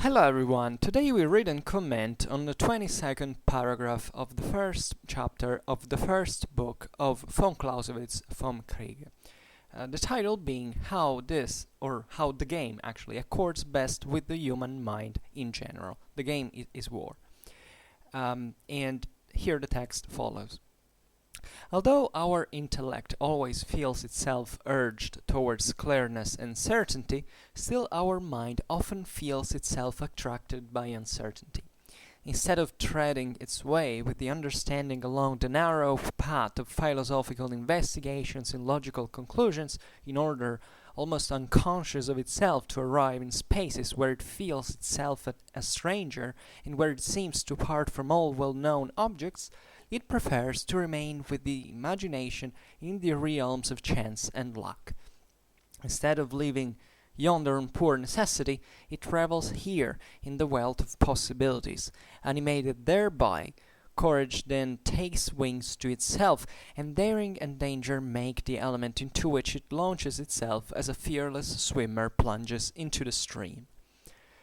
Hello everyone, today we read and comment on the 22nd paragraph of the first chapter of the first book of von Clausewitz, Vom Kriege. The title being how the game actually accords best with the human mind in general. The game is war. And here the text follows. Although our intellect always feels itself urged towards clearness and certainty, still our mind often feels itself attracted by uncertainty. Instead of treading its way with the understanding along the narrow path of philosophical investigations and logical conclusions, in order, almost unconscious of itself, to arrive in spaces where it feels itself a stranger and where it seems to part from all well-known objects, it prefers to remain with the imagination in the realms of chance and luck. Instead of living yonder on poor necessity, it revels here in the wealth of possibilities. Animated thereby, courage then takes wings to itself, and daring and danger make the element into which it launches itself as a fearless swimmer plunges into the stream.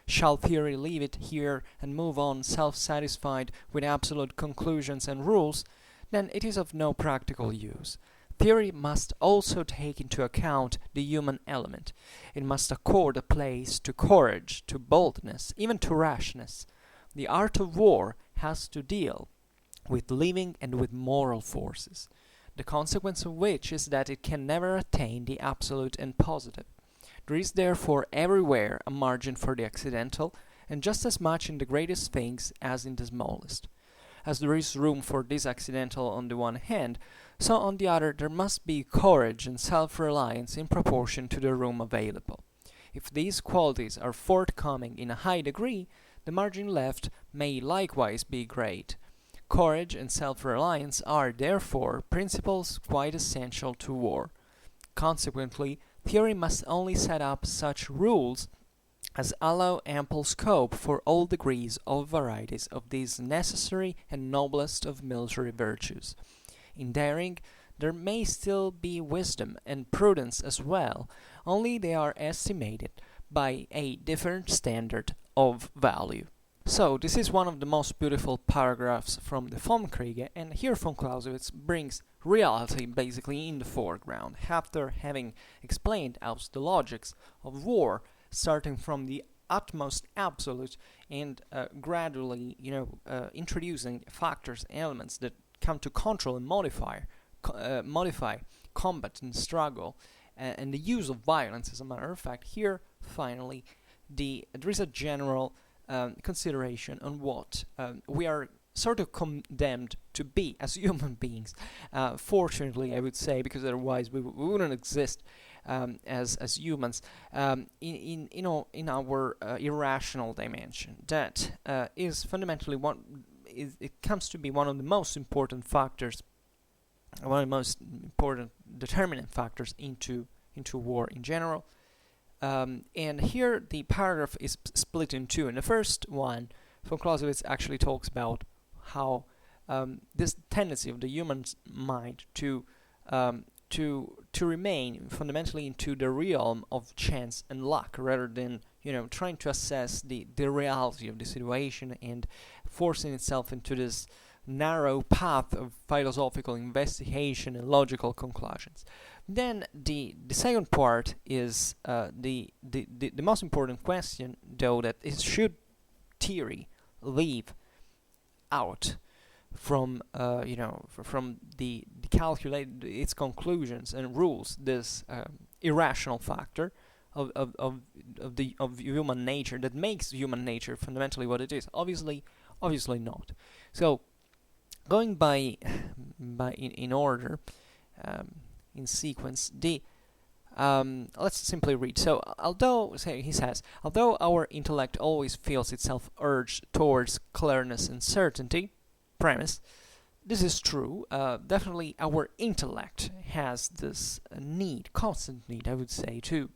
Shall theory leave it here and move on self-satisfied with absolute conclusions and rules, then it is of no practical use. Theory must also take into account the human element. It must accord a place to courage, to boldness, even to rashness. The art of war has to deal with living and with moral forces, the consequence of which is that it can never attain the absolute and positive. There is therefore everywhere a margin for the accidental, and just as much in the greatest things as in the smallest. As there is room for this accidental on the one hand, so on the other there must be courage and self-reliance in proportion to the room available. If these qualities are forthcoming in a high degree, the margin left may likewise be great. Courage and self-reliance are, therefore, principles quite essential to war. Consequently, theory must only set up such rules as allow ample scope for all degrees or varieties of these necessary and noblest of military virtues. In daring, there may still be wisdom and prudence as well, only they are estimated by a different standard of value. So, this is one of the most beautiful paragraphs from the Vom Kriege, and here von Clausewitz brings reality basically in the foreground, after having explained out the logics of war, starting from the utmost absolute and gradually, introducing factors, elements that come to control and modify combat and struggle, and the use of violence. As a matter of fact, here finally there is a general consideration on what we are sort of condemned to be as human beings. Fortunately, I would say, because otherwise we wouldn't exist as humans in our irrational dimension. That is fundamentally it comes to be one of the most important factors, one of the most important determinant factors into war in general. And here the paragraph is split in two. In the first one, von Clausewitz actually talks about how this tendency of the human mind to remain fundamentally into the realm of chance and luck, rather than trying to assess the reality of the situation and forcing itself into this narrow path of philosophical investigation and logical conclusions. Then the second part is the most important question, though, that is, should theory leave out from the calculated its conclusions and rules this irrational factor of human nature that makes human nature fundamentally what it is? Obviously not. So, going by in order, in sequence, let's simply read. So, he says, although our intellect always feels itself urged towards clearness and certainty, premise, this is true. Definitely our intellect has this constant need, I would say, to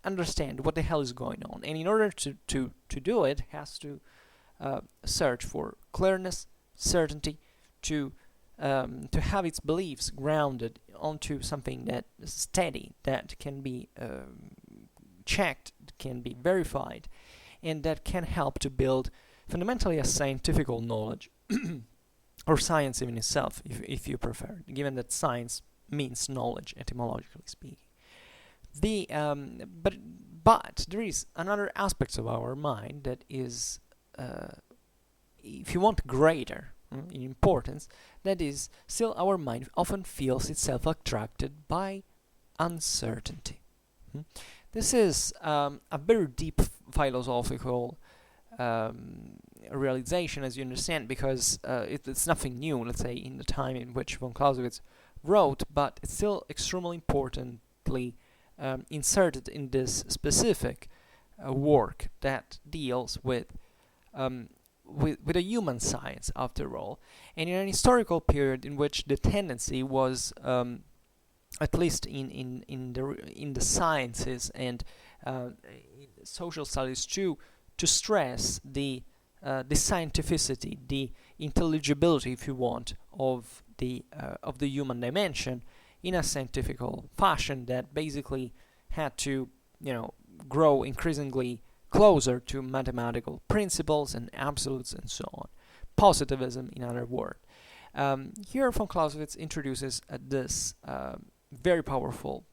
understand what the hell is going on. And in order to do it, has to search for clearness, certainty, to have its beliefs grounded onto something that is steady, that can be checked, can be verified, and that can help to build fundamentally a scientific knowledge, or science even itself, if you prefer, given that science means knowledge, etymologically speaking. But there is another aspect of our mind that is, if you want, greater in importance. That is, still our mind often feels itself attracted by uncertainty. This is a very deep philosophical realization, as you understand, because it's nothing new, let's say, in the time in which von Clausewitz wrote, but it's still extremely importantly inserted in this specific work that deals with a human science, after all, and in an historical period in which the tendency was, at least in the sciences and social studies, to stress the scientificity, the intelligibility, if you want, of the human dimension in a scientific fashion that basically had to, grow increasingly closer to mathematical principles and absolutes and so on. Positivism, in other words. Here, von Clausewitz introduces this very powerful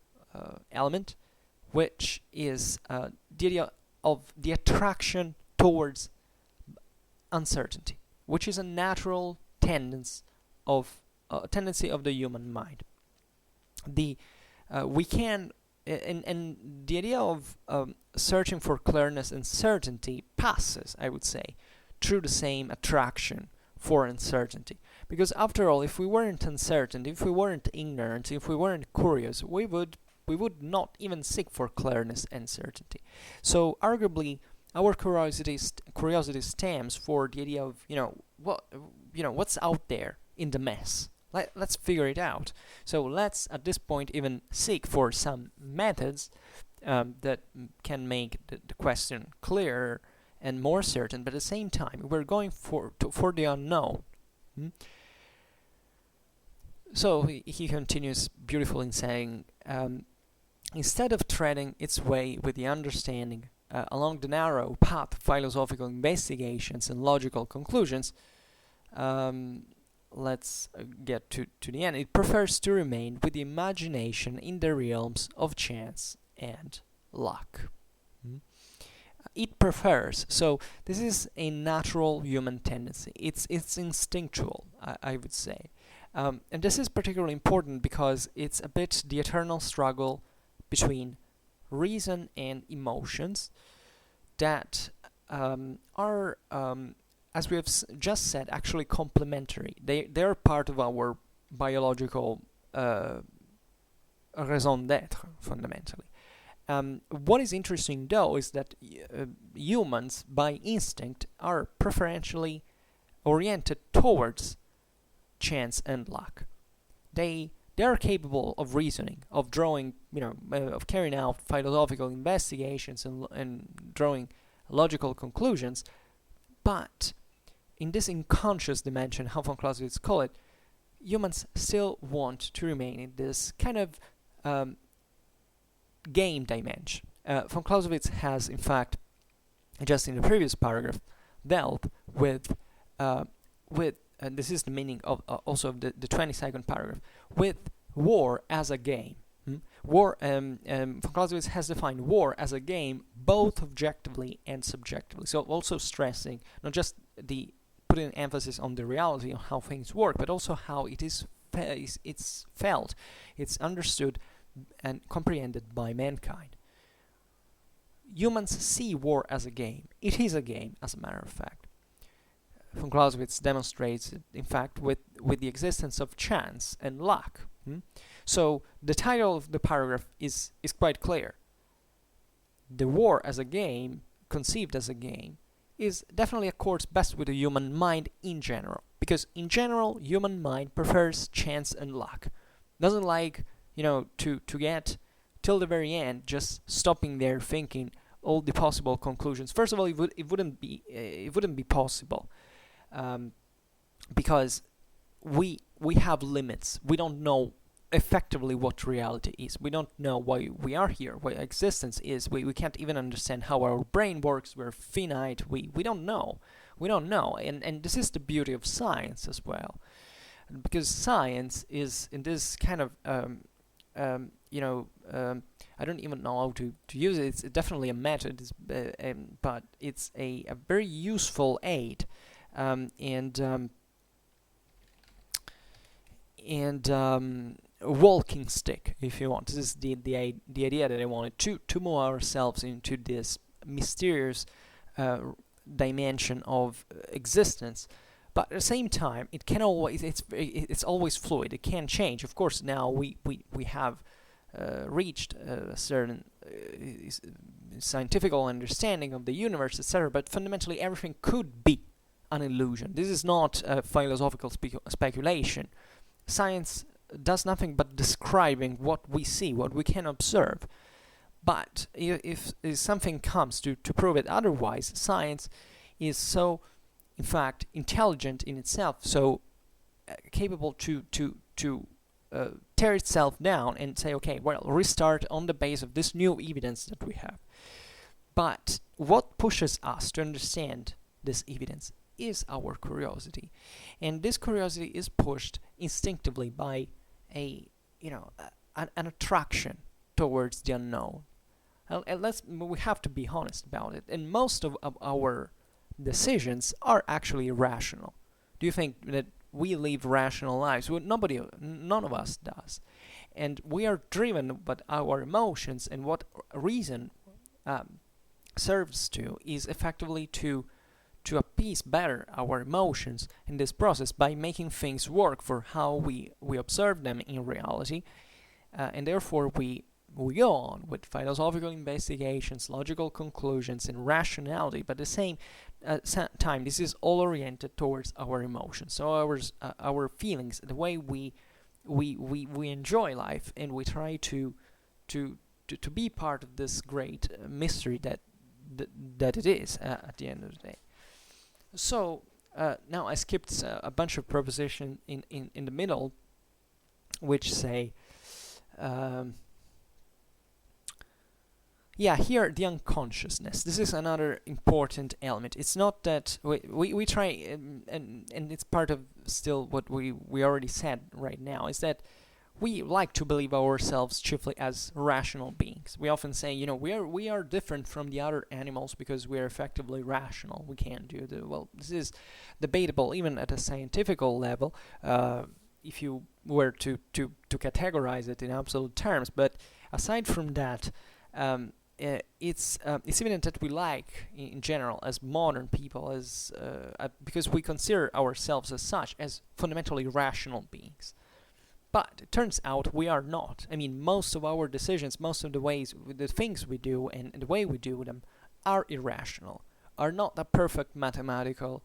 element, which is the idea of the attraction towards uncertainty, which is a natural tendency of the human mind. We can and the idea of searching for clearness and certainty passes, I would say, through the same attraction for uncertainty. Because after all, if we weren't uncertain, if we weren't ignorant, if we weren't curious, we would not even seek for clearness and certainty. So arguably, our curiosity stems for the idea of what's out there in the mess. Let's figure it out. So let's, at this point, even seek for some methods that can make the question clearer and more certain, but at the same time, we're going for the unknown. So he continues beautifully in saying, instead of treading its way with the understanding along the narrow path of philosophical investigations and logical conclusions, let's get to the end. It prefers to remain with the imagination in the realms of chance and luck. It prefers. So this is a natural human tendency. It's instinctual, I would say. And this is particularly important because it's a bit the eternal struggle between reason and emotions that are, as we have just said, actually complementary. They're part of our biological raison d'être, fundamentally. What is interesting, though, is that humans, by instinct, are preferentially oriented towards chance and luck. They are capable of reasoning, of drawing, of carrying out philosophical investigations and drawing logical conclusions, but in this unconscious dimension, how von Clausewitz call it, humans still want to remain in this kind of game dimension. Von Clausewitz has, in fact, just in the previous paragraph, dealt with and this is the meaning of also of the 22nd paragraph, with war as a game. War, von Clausewitz has defined war as a game both objectively and subjectively. So also stressing not just putting emphasis on the reality of how things work, but also how it's felt, it's understood and comprehended by mankind. Humans see war as a game. It is a game, as a matter of fact. Von Clausewitz demonstrates it, in fact, with the existence of chance and luck. So the title of the paragraph is quite clear. The war as a game, conceived as a game, is definitely accords best with the human mind in general. Because in general, human mind prefers chance and luck. Doesn't like, to get till the very end, just stopping there thinking all the possible conclusions. First of all, it wouldn't be possible. Because we have limits. We don't know effectively what reality is. We don't know why we are here, what existence is. We can't even understand how our brain works. We're finite. We don't know. We don't know. And this is the beauty of science as well. Because science is in this kind of, I don't even know how to use it. It's definitely a method, but it's a very useful aid. A walking stick, if you want. This is the idea that I wanted to move ourselves into this mysterious dimension of existence. But at the same time, it can always it's always fluid. It can change. Of course, now we have reached a certain scientific understanding of the universe, etc. But fundamentally, everything could be an illusion. This is not a philosophical speculation. Science does nothing but describing what we see, what we can observe. But if something comes to prove it otherwise, science is so, in fact, intelligent in itself, so capable to tear itself down and say, okay, well, restart on the base of this new evidence that we have. But what pushes us to understand this evidence is our curiosity, and this curiosity is pushed instinctively by an attraction towards the unknown. We have to be honest about it, and most of our decisions are actually irrational. Do you think that we live rational lives? Well, none of us does, and we are driven by our emotions, and what reason serves to is effectively to appease better our emotions in this process by making things work for how we observe them in reality, and therefore we go on with philosophical investigations, logical conclusions, and rationality. But at the same time, this is all oriented towards our emotions, so our feelings, the way we enjoy life, and we try to be part of this great mystery that it is at the end of the day. So now I skipped a bunch of propositions in the middle, which say, here the unconsciousness. This is another important element. It's not that we try, and it's part of still what we already said right now, is that we like to believe ourselves chiefly as rational beings. We often say, we are different from the other animals because we are effectively rational. We can't do this is debatable even at a scientific level, if you were to categorize it in absolute terms. But aside from that, it's evident that we like, in general, as modern people, because we consider ourselves as such, as fundamentally rational beings. But it turns out we are not. I mean, most of our decisions, most of the things we do and the way we do them are irrational, are not a perfect mathematical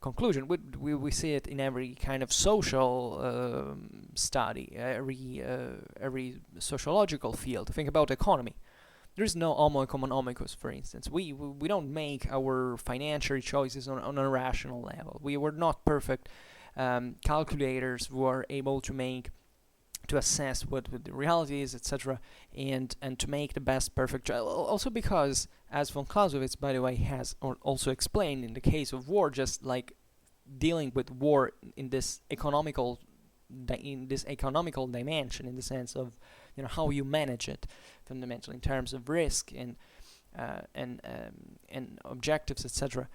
conclusion. We see it in every kind of social study, every sociological field. Think about economy. There is no homo economicus, for instance. We don't make our financial choices on a rational level. We were not perfect calculators who are able to assess what the reality is, etc., and to make the best perfect choice. Also because, as von Clausewitz, by the way, has also explained, in the case of war, just like dealing with war in this economical dimension, in the sense of how you manage it, fundamentally in terms of risk and objectives, etc.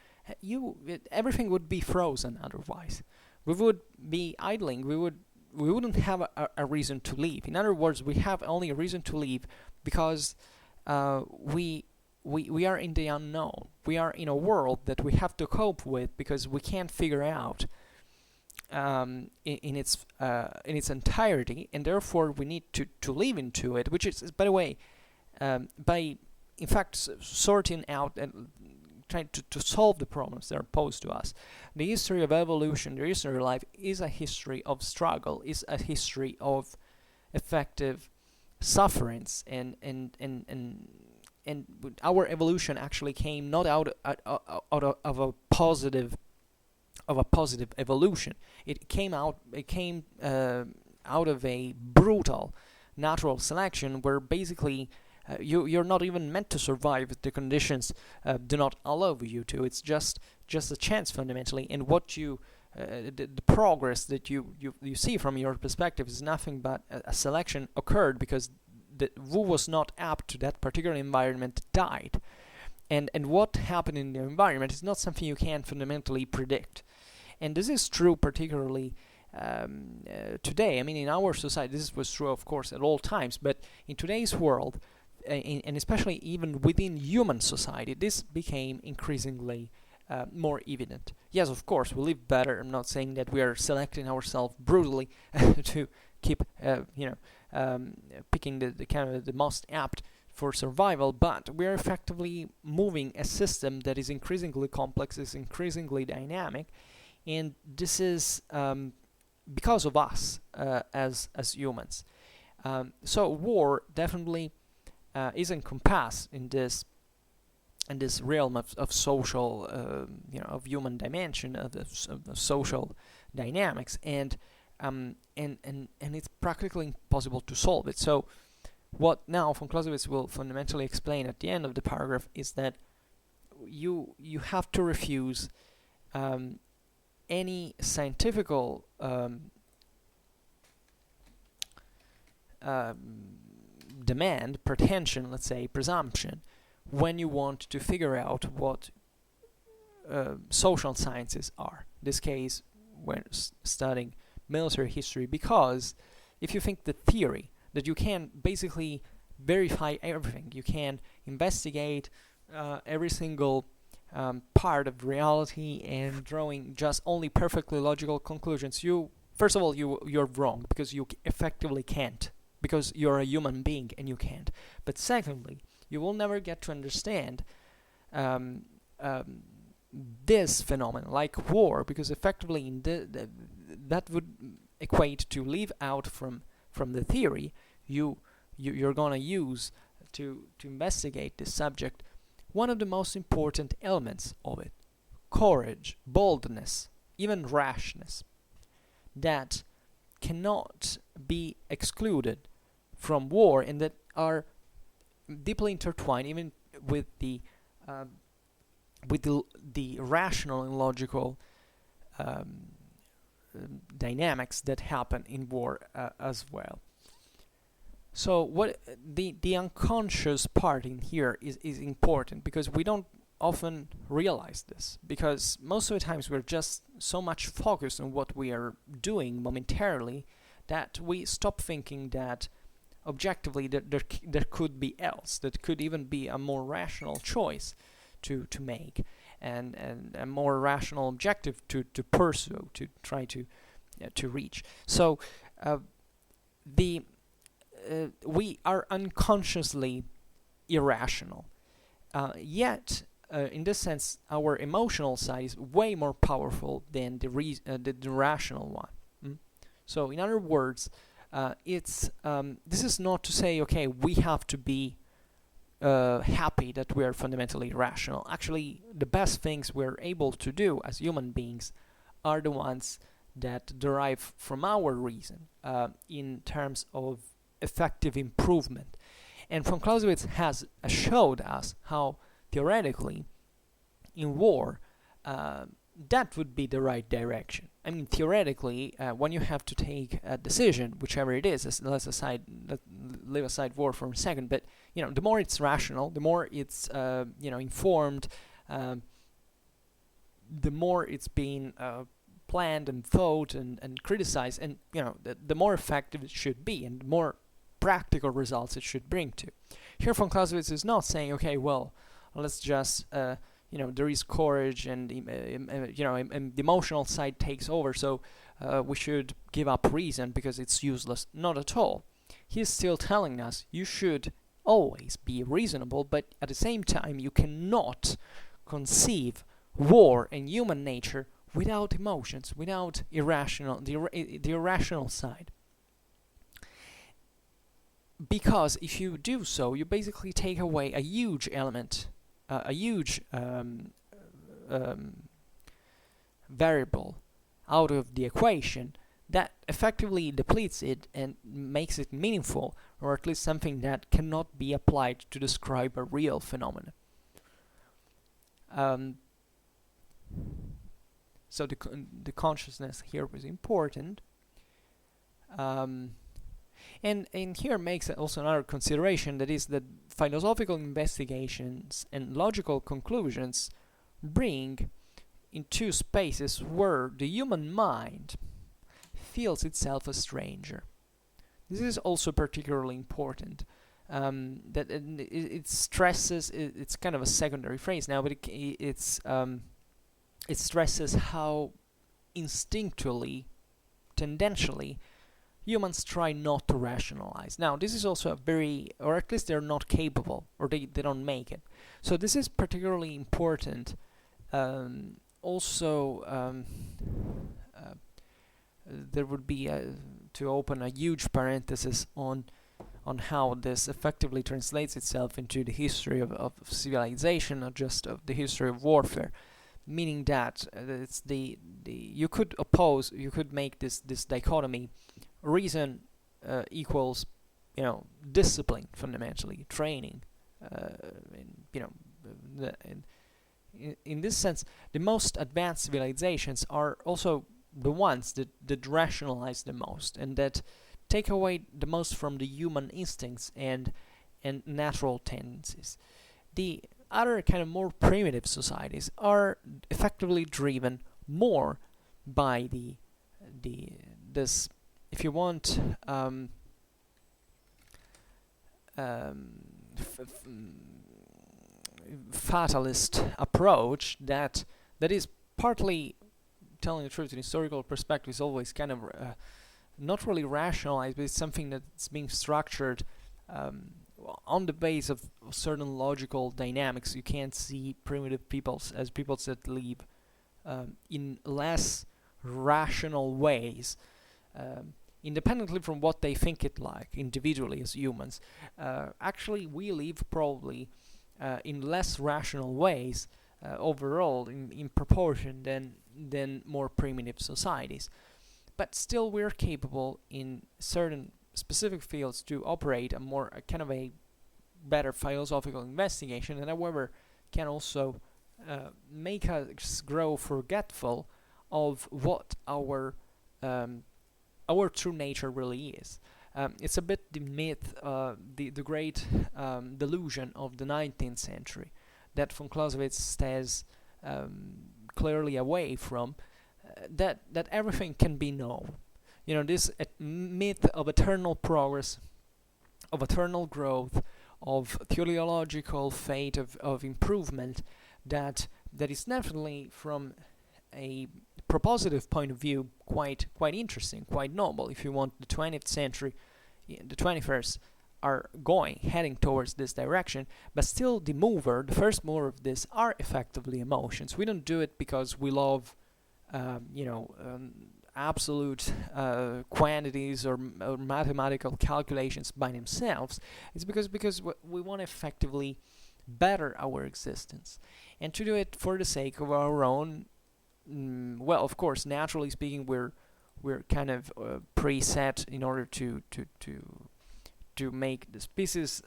Everything would be frozen otherwise. We would be idling. We wouldn't have a reason to leave. In other words, we have only a reason to leave because we are in the unknown. We are in a world that we have to cope with because we can't figure out in its entirety, and therefore we need to live into it. Which is, by the way, by in fact sorting out and trying to solve the problems that are posed to us. The history of evolution, the history of life, is a history of struggle, is a history of effective sufferance, and our evolution actually came not out of a positive evolution. It came out of a brutal natural selection where basically you're not even meant to survive if the conditions do not allow you to. It's just a chance fundamentally, and what the progress that you see from your perspective is nothing but a selection occurred because who was not apt to that particular environment died. And what happened in the environment is not something you can fundamentally predict. And this is true particularly today. I mean, in our society, this was true, of course, at all times, but in today's world, and especially even within human society, this became increasingly more evident. Yes, of course, we live better. I'm not saying that we are selecting ourselves brutally to keep, picking the kind of the most apt for survival, but we're effectively moving a system that is increasingly complex, is increasingly dynamic, and this is because of us as humans. So war definitely is encompassed in this realm of social, of human dimension, of social dynamics, and it's practically impossible to solve it. So what now von Clausewitz will fundamentally explain at the end of the paragraph is that you have to refuse any scientifical demand, pretension, let's say, presumption, when you want to figure out what social sciences are. In this case, when studying military history, because if you think the theory that you can basically verify everything, you can investigate every single part of reality and drawing just only perfectly logical conclusions, first of all you're wrong, because you effectively can't, because you're a human being and you can't. But secondly, you will never get to understand this phenomenon like war, because effectively that would equate to leave out from the theory you're gonna use to investigate this subject one of the most important elements of it: courage, boldness, even rashness, that cannot be excluded from war, and that are deeply intertwined even with the rational and logical dynamics that happen in war as well. So what the unconscious part in here is important, because we don't often realize this, because most of the times we're just so much focused on what we are doing momentarily that we stop thinking that objectively there could be else, that could even be a more rational choice to make, and a more rational objective to pursue, to try to reach. So we are unconsciously irrational, yet in this sense our emotional side is way more powerful than the rational one. So in other words, this is not to say, okay, we have to be happy that we are fundamentally rational. Actually, the best things we're able to do as human beings are the ones that derive from our reason, in terms of effective improvement. And von Clausewitz has showed us how theoretically in war that would be the right direction. I mean, theoretically, when you have to take a decision, whichever it is, let's leave aside war for a second, but the more it's rational, the more it's informed, the more it's being planned and thought and criticized, and the more effective it should be, and the more practical results it should bring to. Here von Clausewitz is not saying, okay, well, let's just there is courage, and the emotional side takes over, so we should give up reason because it's useless. Not at all. He's still telling us you should always be reasonable, but at the same time you cannot conceive war and human nature without emotions, without the irrational side. Because if you do so, you basically take away a huge element, a huge variable out of the equation that effectively depletes it and makes it meaningful, or at least something that cannot be applied to describe a real phenomenon. So the consciousness here was important. And here makes also another consideration, that is that philosophical investigations and logical conclusions bring into spaces where the human mind feels itself a stranger. This is also particularly important. That it stresses, it's kind of a secondary phrase now, but it stresses how instinctually, tendentially, humans try not to rationalize. Now, this is also a very, or at least they're not capable, or they don't make it. So this is particularly important. There would be, to open a huge parenthesis on how this effectively translates itself into the history of civilization, not just of the history of warfare. Meaning that it's you could make this dichotomy. Reason equals, discipline, fundamentally, training. In this sense, the most advanced civilizations are also the ones that rationalize the most, and that take away the most from the human instincts and natural tendencies. The other kind of more primitive societies are effectively driven more by this, if you want, fatalist approach that is partly, telling the truth, in historical perspective, is always kind of not really rationalized, but it's something that's being structured on the base of certain logical dynamics. You can't see primitive peoples as peoples that live in less rational ways, independently from what they think it like individually as humans. Actually, we live probably in less rational ways overall in proportion than more primitive societies. But still, we're capable in certain specific fields to operate a more kind of a better philosophical investigation, and however can also make us grow forgetful of what our true nature really is. It's a bit the myth, the great delusion of the 19th century that von Clausewitz stays clearly away from, that everything can be known. This myth of eternal progress, of eternal growth, of teleological fate, of improvement, that is definitely, from a propositive point of view, quite interesting, quite noble. If you want, the 20th century, the 21st are heading towards this direction, but still the first mover of this are effectively emotions. We don't do it because we love absolute quantities or mathematical calculations by themselves. It's because we want to effectively better our existence, and to do it for the sake of our own. Well, of course, naturally speaking, we're kind of preset in order to make the species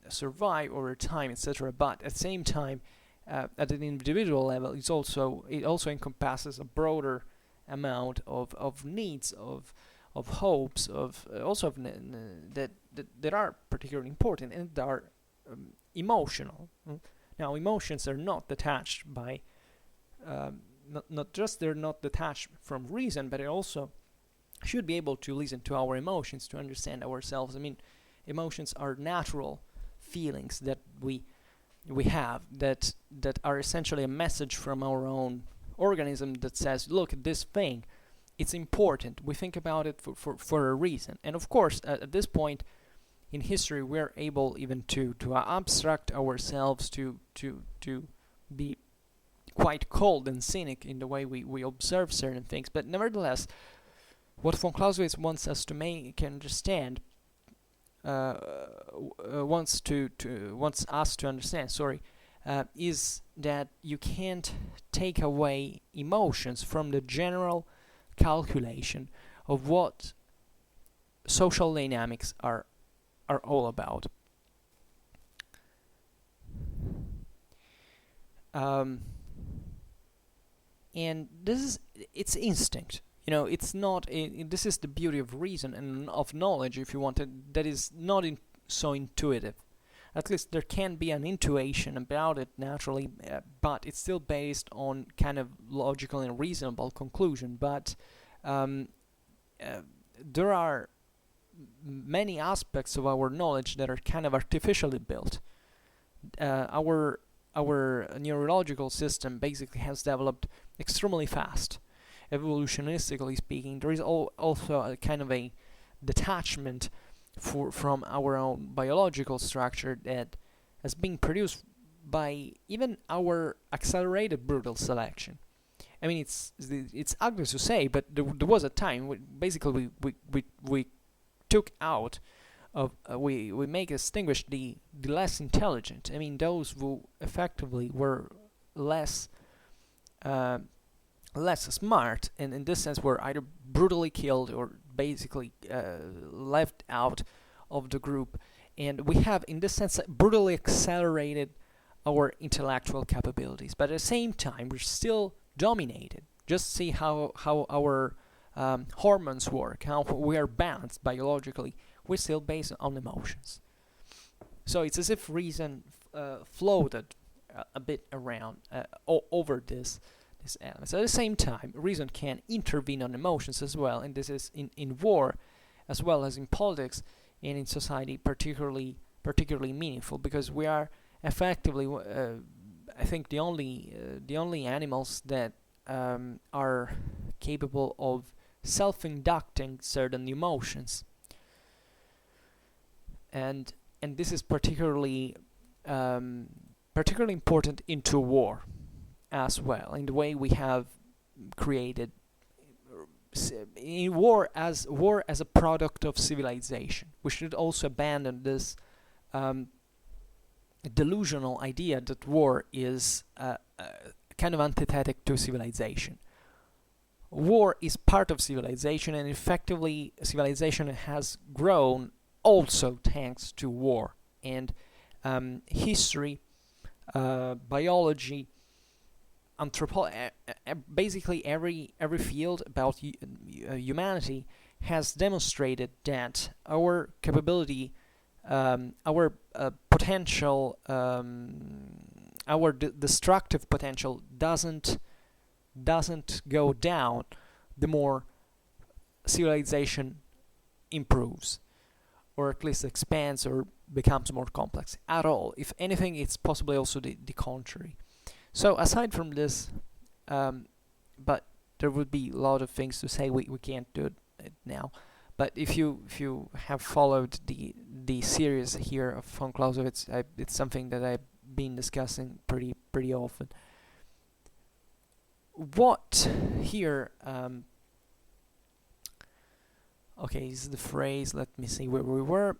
survive over time, etc. But at the same time, at an individual level, it also encompasses a broader amount of needs, of hopes, that are particularly important, and that are emotional. Now, emotions are not detached by not just they're not detached from reason, but they also should be able to listen to our emotions to understand ourselves. I mean, emotions are natural feelings that we have that are essentially a message from our own organism that says, look at this thing, it's important, we think about it for a reason. And of course, at this point in history, we're able even to abstract ourselves, to be quite cold and cynic in the way we observe certain things. But nevertheless, what von Clausewitz wants us to understand, wants us to understand, is that you can't take away emotions from the general calculation of what social dynamics are all about. And it's instinct. It's not. This is the beauty of reason and of knowledge, if you want it, that is not so intuitive. At least there can be an intuition about it naturally, but it's still based on kind of logical and reasonable conclusion. But there are many aspects of our knowledge that are kind of artificially built. Our neurological system basically has developed extremely fast. Evolutionistically speaking, there is also a kind of a detachment from our own biological structure that has been produced by even our accelerated brutal selection. I mean, it's ugly to say, but there was a time basically we took out of we make distinguish the less intelligent. I mean, those who effectively were less smart, and in this sense were either brutally killed or basically left out of the group. And we have, in this sense, brutally accelerated our intellectual capabilities. But at the same time, we're still dominated. Just see how our hormones work, how we are balanced biologically. We're still based on emotions. So it's as if reason floated a bit around over this element. So at the same time, reason can intervene on emotions as well, and this is in war as well as in politics and in society particularly meaningful, because we are effectively, I think, the only animals that are capable of self-inducting certain emotions, and this is particularly important into war as well, in the way we have created in war as a product of civilization. We should also abandon this delusional idea that war is kind of antithetic to civilization. War is part of civilization, and effectively civilization has grown also thanks to war. And history, biology, basically every field about humanity has demonstrated that our capability, our potential, our destructive potential doesn't go down the more civilization improves, or at least expands or becomes more complex at all. If anything, it's possibly also the contrary. So aside from this, but there would be a lot of things to say. We can't do it now. But if you have followed the series here of von Clausewitz, it's something that I've been discussing pretty often. What here? Okay, this is the phrase. Let me see where we were.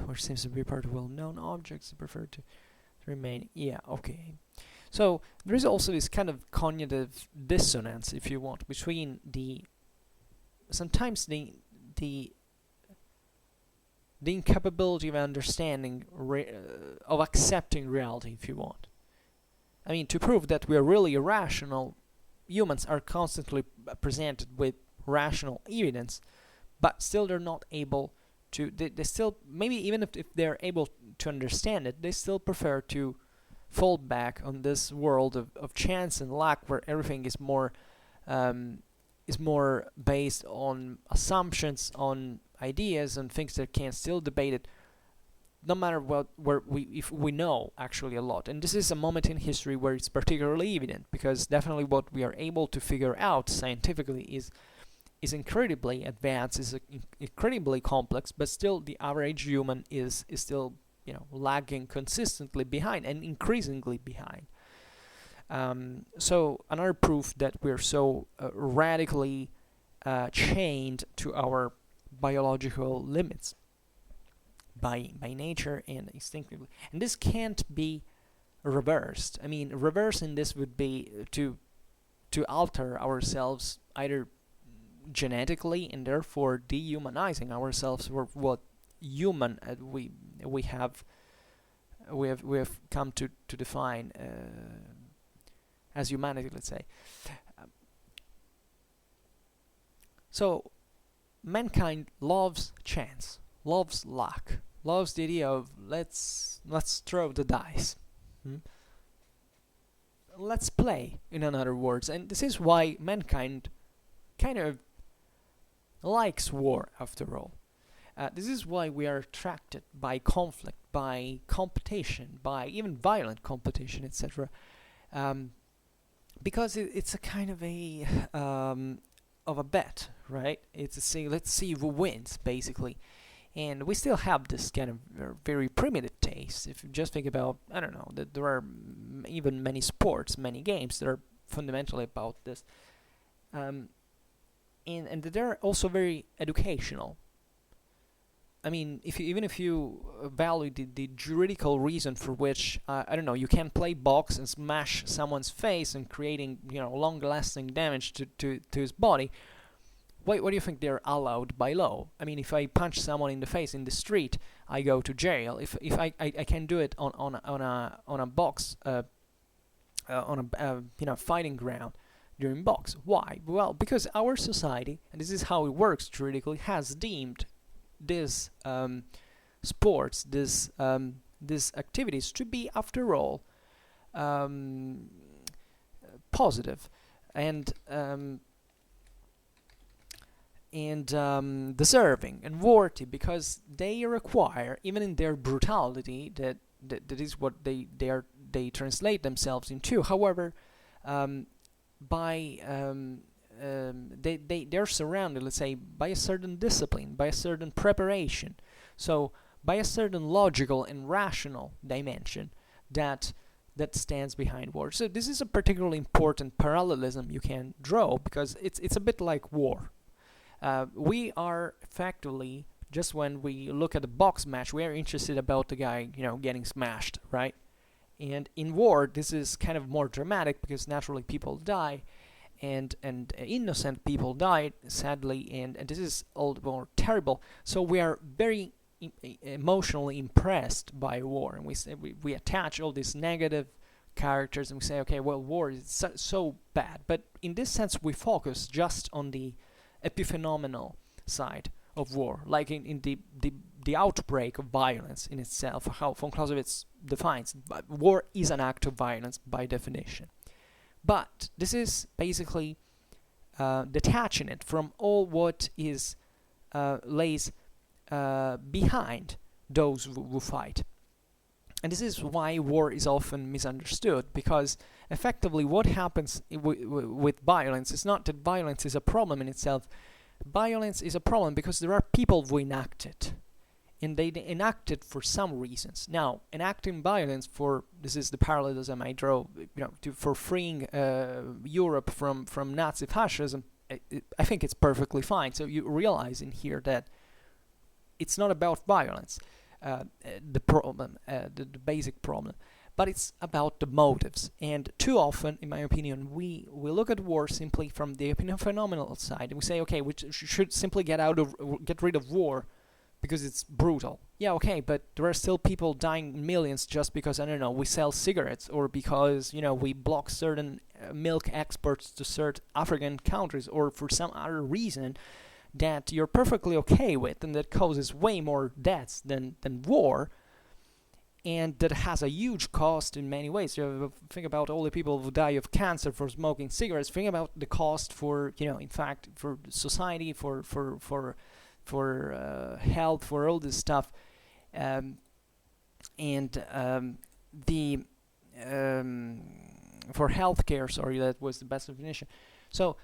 Which seems to be part of well-known objects preferred to remain. Yeah. Okay. So there is also this kind of cognitive dissonance, if you want, between sometimes the incapability of understanding, of accepting reality, if you want. I mean, to prove that we are really irrational, humans are constantly presented with rational evidence, but still they're not able to, they still, maybe even if they're able to understand it, they still prefer to fall back on this world of chance and luck, where everything is more based on assumptions, on ideas, and things that can still debate it, no matter if we know actually a lot. And this is a moment in history where it's particularly evident, because definitely what we are able to figure out scientifically is incredibly advanced, is incredibly complex, but still the average human is still, lagging consistently behind and increasingly behind. So another proof that we're so radically chained to our biological limits by nature and instinctively, and this can't be reversed. I mean, reversing this would be to alter ourselves either genetically, and therefore dehumanizing ourselves for what human we have come to define as humanity, let's say. So mankind loves chance, loves luck, loves the idea of let's throw the dice. Let's play, in other words, and this is why mankind kind of likes war, after all. This is why we are attracted by conflict, by competition, by even violent competition, etc. Because it's a kind of a bet, right? It's let's see who wins, basically. And we still have this kind of very primitive taste. If you just think about, I don't know, that there are even many sports, many games that are fundamentally about this. And they're also very educational. I mean, even if you value the juridical reason for which, I don't know, you can play box and smash someone's face and creating, long-lasting damage to his body, what do you think they're allowed by law? I mean, if I punch someone in the face in the street, I go to jail. If I can do it on a box, on a fighting ground during box. Why? Well, because our society, and this is how it works juridically, has deemed this sports, this activities to be, after all, positive and deserving and worthy, because they require, even in their brutality, that is what they translate themselves into. However, they're surrounded, let's say, by a certain discipline, by a certain preparation, so by a certain logical and rational dimension that stands behind war. So this is a particularly important parallelism you can draw, because it's a bit like war. We are effectively, just when we look at a box match, we are interested about the guy, getting smashed, right? And in war, this is kind of more dramatic, because naturally people die, and innocent people die, sadly, and this is all the more terrible. So we are very emotionally impressed by war, and we attach all these negative characters, and we say, okay, well, war is so bad. But in this sense, we focus just on the epiphenomenal side of war, like in the outbreak of violence in itself, how von Clausewitz defines war is an act of violence by definition. But this is basically detaching it from all what is lays behind those who fight. And this is why war is often misunderstood, because effectively what happens with violence is not that violence is a problem in itself. Violence is a problem because there are people who enact it, and they enact it for some reasons. Now, enacting violence this is the parallelism I draw, for freeing Europe from Nazi fascism, I think it's perfectly fine. So you realize in here that it's not about violence, the problem, the basic problem, but it's about the motives. And too often, in my opinion, we look at war simply from the phenomenal side, and we say, okay, we should simply get rid of war because it's brutal. Yeah, okay, but there are still people dying in millions just because, I don't know, we sell cigarettes, or because, we block certain milk exports to certain African countries, or for some other reason that you're perfectly okay with, and that causes way more deaths than war, and that has a huge cost in many ways. Think about all the people who die of cancer for smoking cigarettes. Think about the cost for, in fact, for society, for health, for all this stuff, for healthcare. Sorry, that was the best definition. So,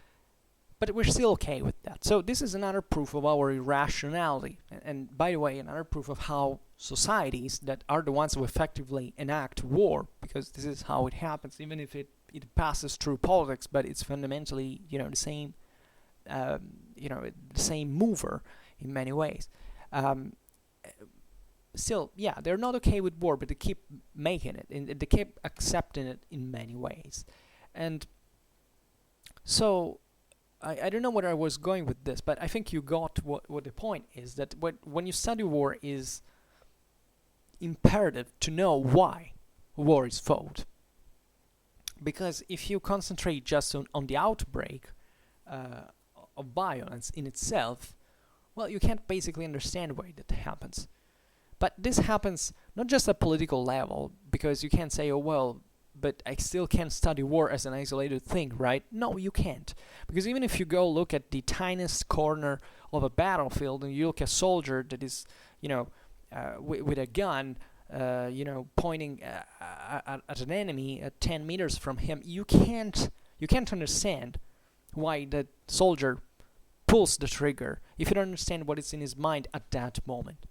but we're still okay with that. So this is another proof of our irrationality, and by the way, another proof of how societies that are the ones who effectively enact war, because this is how it happens, even if it passes through politics, but it's fundamentally, the same, the same mover in many ways. Still, yeah, they're not okay with war, but they keep making it, and they keep accepting it in many ways. And so I don't know where I was going with this, but I think you got what the point is, that when you study war, is imperative to know why war is fought. Because if you concentrate just on the outbreak of violence in itself, well, you can't basically understand why that happens. But this happens not just at political level, because you can't say, oh well, but I still can't study war as an isolated thing, right? No, you can't. Because even if you go look at the tiniest corner of a battlefield and you look at a soldier that is, with a gun, pointing at an enemy at 10 meters from him, you can't understand why that soldier pulls the trigger if you don't understand what is in his mind at that moment,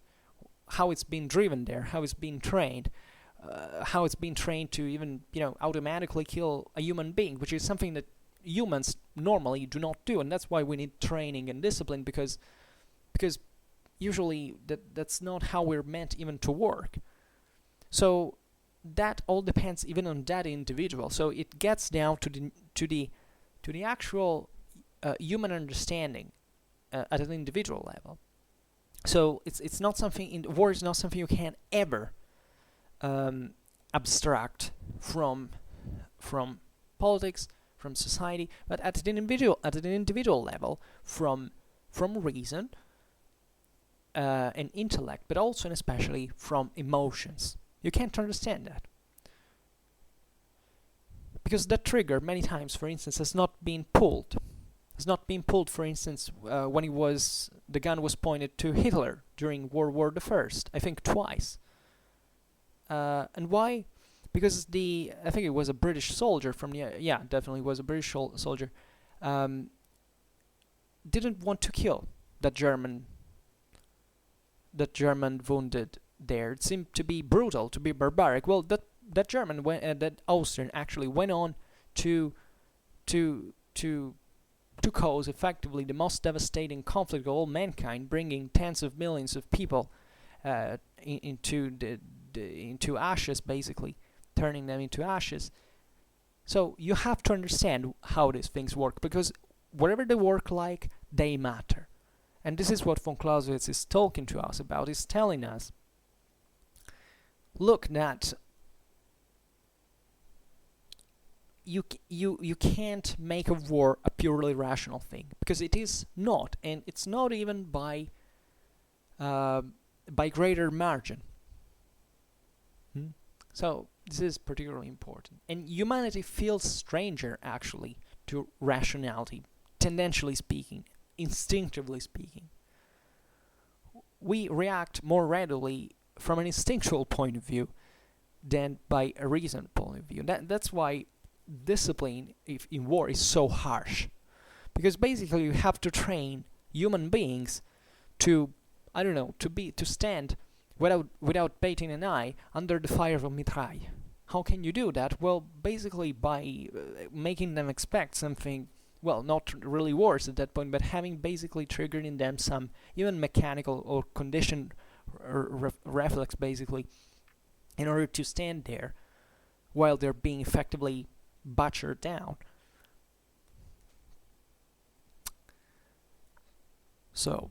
how it's been driven there, how it's been trained, how it's been trained to even automatically kill a human being, which is something that humans normally do not do, and that's why we need training and discipline, because usually that's not how we're meant even to work. So that all depends even on that individual. So it gets down to the actual human understanding at an individual level. So it's not something war is not something you can ever abstract from politics, from society, but at an individual level, from reason and intellect, but also and especially from emotions. You can't understand that, because that trigger many times, for instance, has not been pulled. For instance, when the gun was pointed to Hitler during World War I, I think twice. And why? Because I think it was a British soldier definitely was a British soldier, didn't want to kill that German wounded there. It seemed to be brutal, to be barbaric. Well, that German, that Austrian actually went on to cause effectively the most devastating conflict of all mankind, bringing tens of millions of people into ashes, basically turning them into ashes. So you have to understand how these things work, because whatever they work like, they matter. And this is what von Clausewitz is talking to us about. He's telling us, look, that you can't make a war a purely rational thing, because it is not, and it's not even by greater margin. So this is particularly important, and humanity feels stranger actually to rationality, tendentially speaking, instinctively speaking. We react more readily from an instinctual point of view than by a reason point of view. That's why discipline in war is so harsh, because basically you have to train human beings to stand without batting an eye under the fire of a mitraille. How can you do that? Well, basically by making them expect something, well, not really worse at that point, but having basically triggered in them some even mechanical or conditioned reflex, basically, in order to stand there while they're being effectively butchered down. So,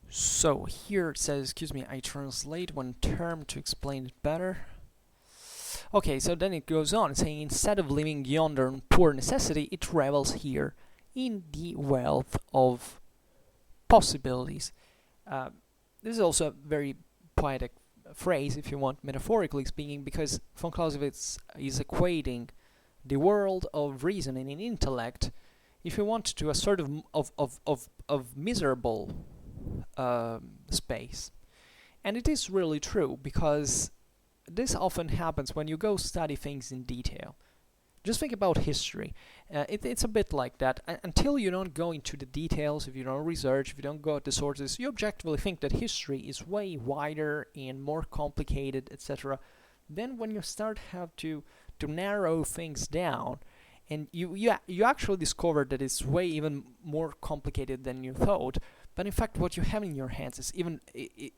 so here it says, I translate one term to explain it better. Okay, so then it goes on saying, instead of living yonder on poor necessity, it revels here in the wealth of possibilities. This is also a very poetic phrase, if you want, metaphorically speaking, because von Clausewitz is equating the world of reason and intellect, if you want, to a sort of miserable space. And it is really true, because this often happens when you go study things in detail. Just think about history. It's a bit like that. Until you don't go into the details, if you don't research, if you don't go at the sources, you objectively think that history is way wider and more complicated, etc. Then when you start have to narrow things down, and you actually discover that it's way even more complicated than you thought. But in fact, what you have in your hands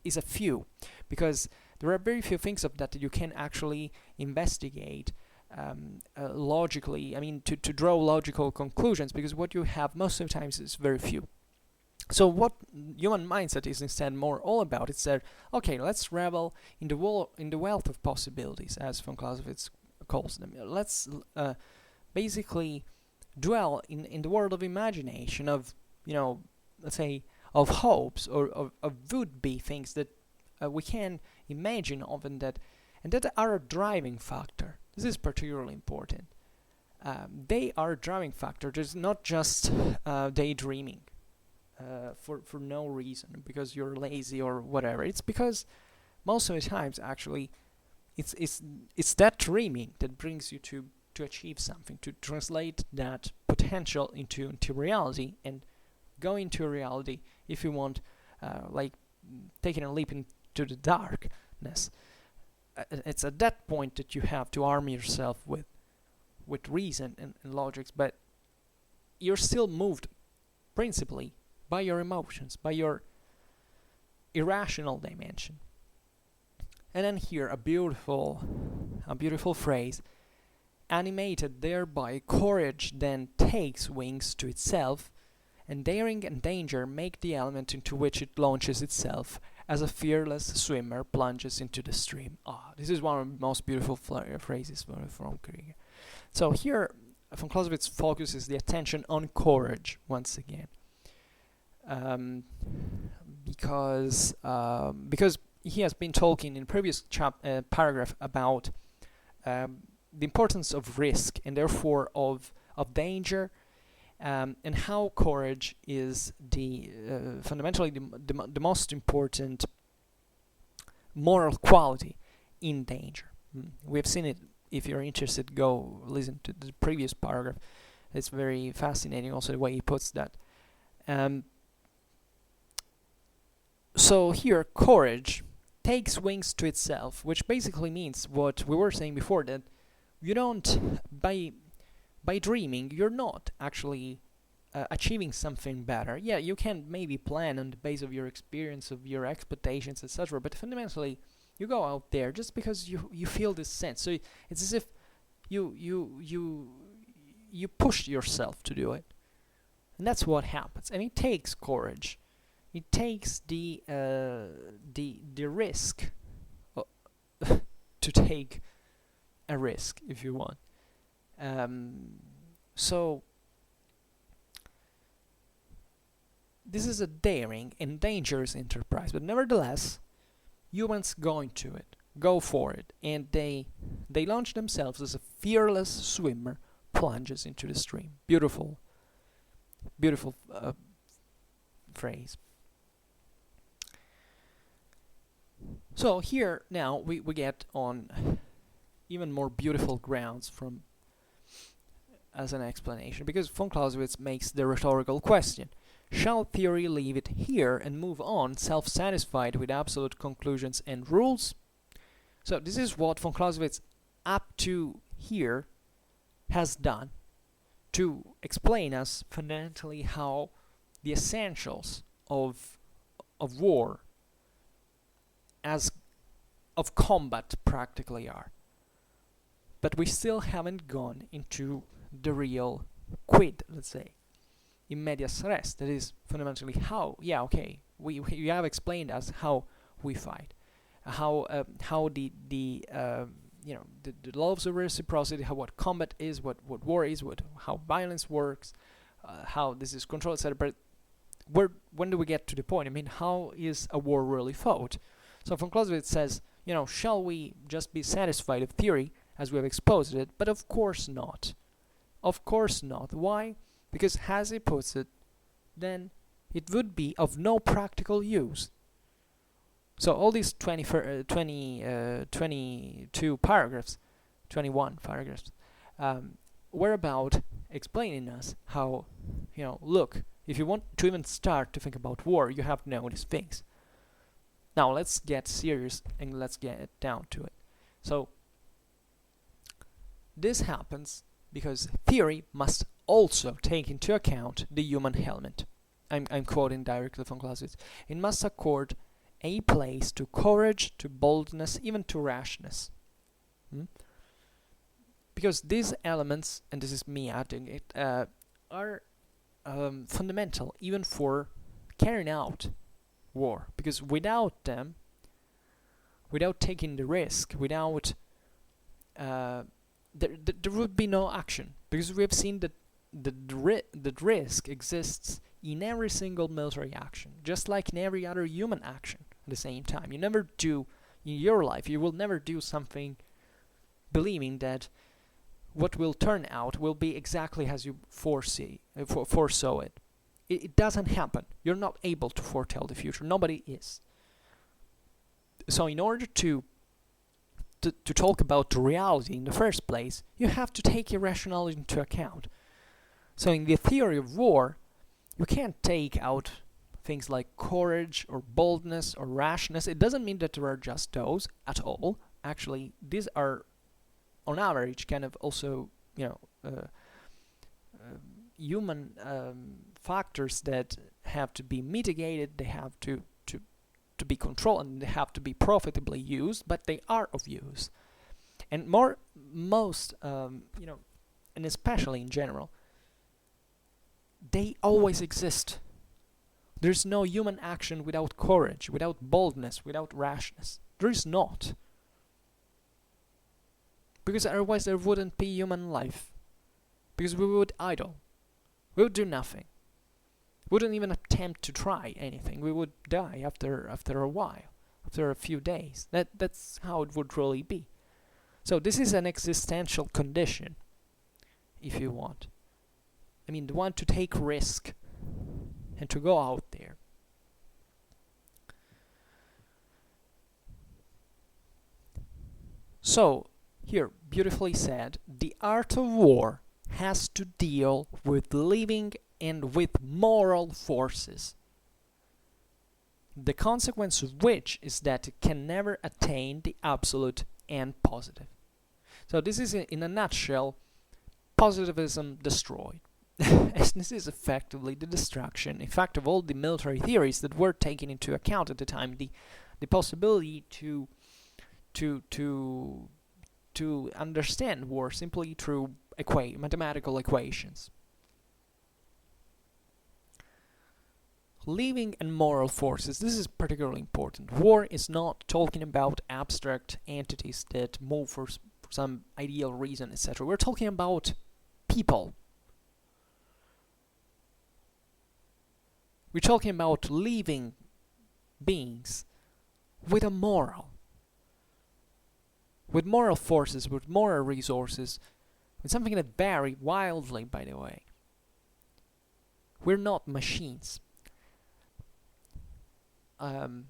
is a few, because there are very few things of that you can actually investigate logically, to draw logical conclusions, because what you have most of the times is very few. So what human mindset is instead more all about is that, okay, let's revel in the wealth of possibilities, as von Clausewitz calls them. Let's basically dwell in the world of imagination, of, let's say, of hopes, or of would-be things that we can imagine of, and that are a driving factor. This is particularly important. They are a driving factor. There's not just daydreaming for no reason, because you're lazy or whatever. It's because most of the times, actually, it's that dreaming that brings you to achieve something, to translate that potential into reality, and go into reality, if you want, like taking a leap into the darkness. It's at that point that you have to arm yourself with reason and logics, but you're still moved principally by your emotions, by your irrational dimension. And then here a beautiful phrase: animated thereby, courage then takes wings to itself, and daring and danger make the element into which it launches itself, as a fearless swimmer plunges into the stream. This is one of the most beautiful phrases from Krieg. So here, von Clausewitz focuses the attention on courage once again, because he has been talking in previous paragraph about the importance of risk, and therefore of danger, and how courage is fundamentally the most important moral quality in danger. We have seen it. If you're interested, go listen to the previous paragraph. It's very fascinating also the way he puts that. So here, courage takes wings to itself, which basically means what we were saying before, that you don't, by dreaming, you're not actually achieving something better. Yeah, you can maybe plan on the base of your experience, of your expectations, etc., but fundamentally you go out there just because you feel this sense. So it's as if you pushed yourself to do it, and that's what happens. And it takes courage. It takes the risk to take a risk, if you want. So this is a daring and dangerous enterprise, but nevertheless, humans go for it, and they launch themselves as a fearless swimmer plunges into the stream. Beautiful phrase. So here now we get on even more beautiful grounds from as an explanation, because von Clausewitz makes the rhetorical question: shall theory leave it here and move on, self-satisfied with absolute conclusions and rules? So this is what von Clausewitz up to here has done to explain us fundamentally how the essentials of war, as of combat, practically are. But we still haven't gone into the real quid, let's say, in medias res. That is fundamentally how, we have explained us how we fight, how the laws of reciprocity, what combat is, what war is, how violence works, how this is controlled, etc. But when do we get to the point? How is a war really fought? So von Clausewitz says, shall we just be satisfied with theory as we have exposed it? But of course not. Of course not. Why? Because, as he puts it, then it would be of no practical use. So all these 22 paragraphs, 21 paragraphs, were about explaining us how, look, if you want to even start to think about war, you have to know these things. Now let's get serious and let's get down to it. So this happens because theory must also take into account the human element. I'm quoting directly from Clausewitz. It must accord a place to courage, to boldness, even to rashness. Because these elements, and this is me adding it, are fundamental even for carrying out war. Because without them, without taking the risk, without there would be no action. Because we have seen that the risk exists in every single military action, just like in every other human action at the same time. You never do, in your life, you will never do something believing that what will turn out will be exactly as you foresaw it. It doesn't happen. You're not able to foretell the future. Nobody is. So in order to talk about the reality in the first place, you have to take irrationality into account. So in the theory of war, you can't take out things like courage or boldness or rashness. It doesn't mean that there are just those at all. Actually, these are, on average, kind of also, human factors that have to be mitigated. They have to be controlled, and they have to be profitably used, but they are of use. And most, and especially in general, they always exist. There's no human action without courage, without boldness, without rashness. There is not. Because otherwise there wouldn't be human life. Because we would idle. We would do nothing. We wouldn't even attempt to try anything. We would die after a while, after a few days. That's how it would really be. So this is an existential condition, if you want. I mean, the one to take risk and to go out there. So, here, beautifully said, the art of war has to deal with living and with moral forces, the consequence of which is that it can never attain the absolute and positive. So this is, in a nutshell, positivism destroyed. And this is effectively the destruction, in fact, of all the military theories that were taken into account at the time, the possibility to understand war simply through mathematical equations. Living and moral forces, this is particularly important. War is not talking about abstract entities that move for some ideal reason, etc. We're talking about people. We're talking about living beings with a moral. With moral forces, with moral resources, with something that vary wildly, by the way. We're not machines. And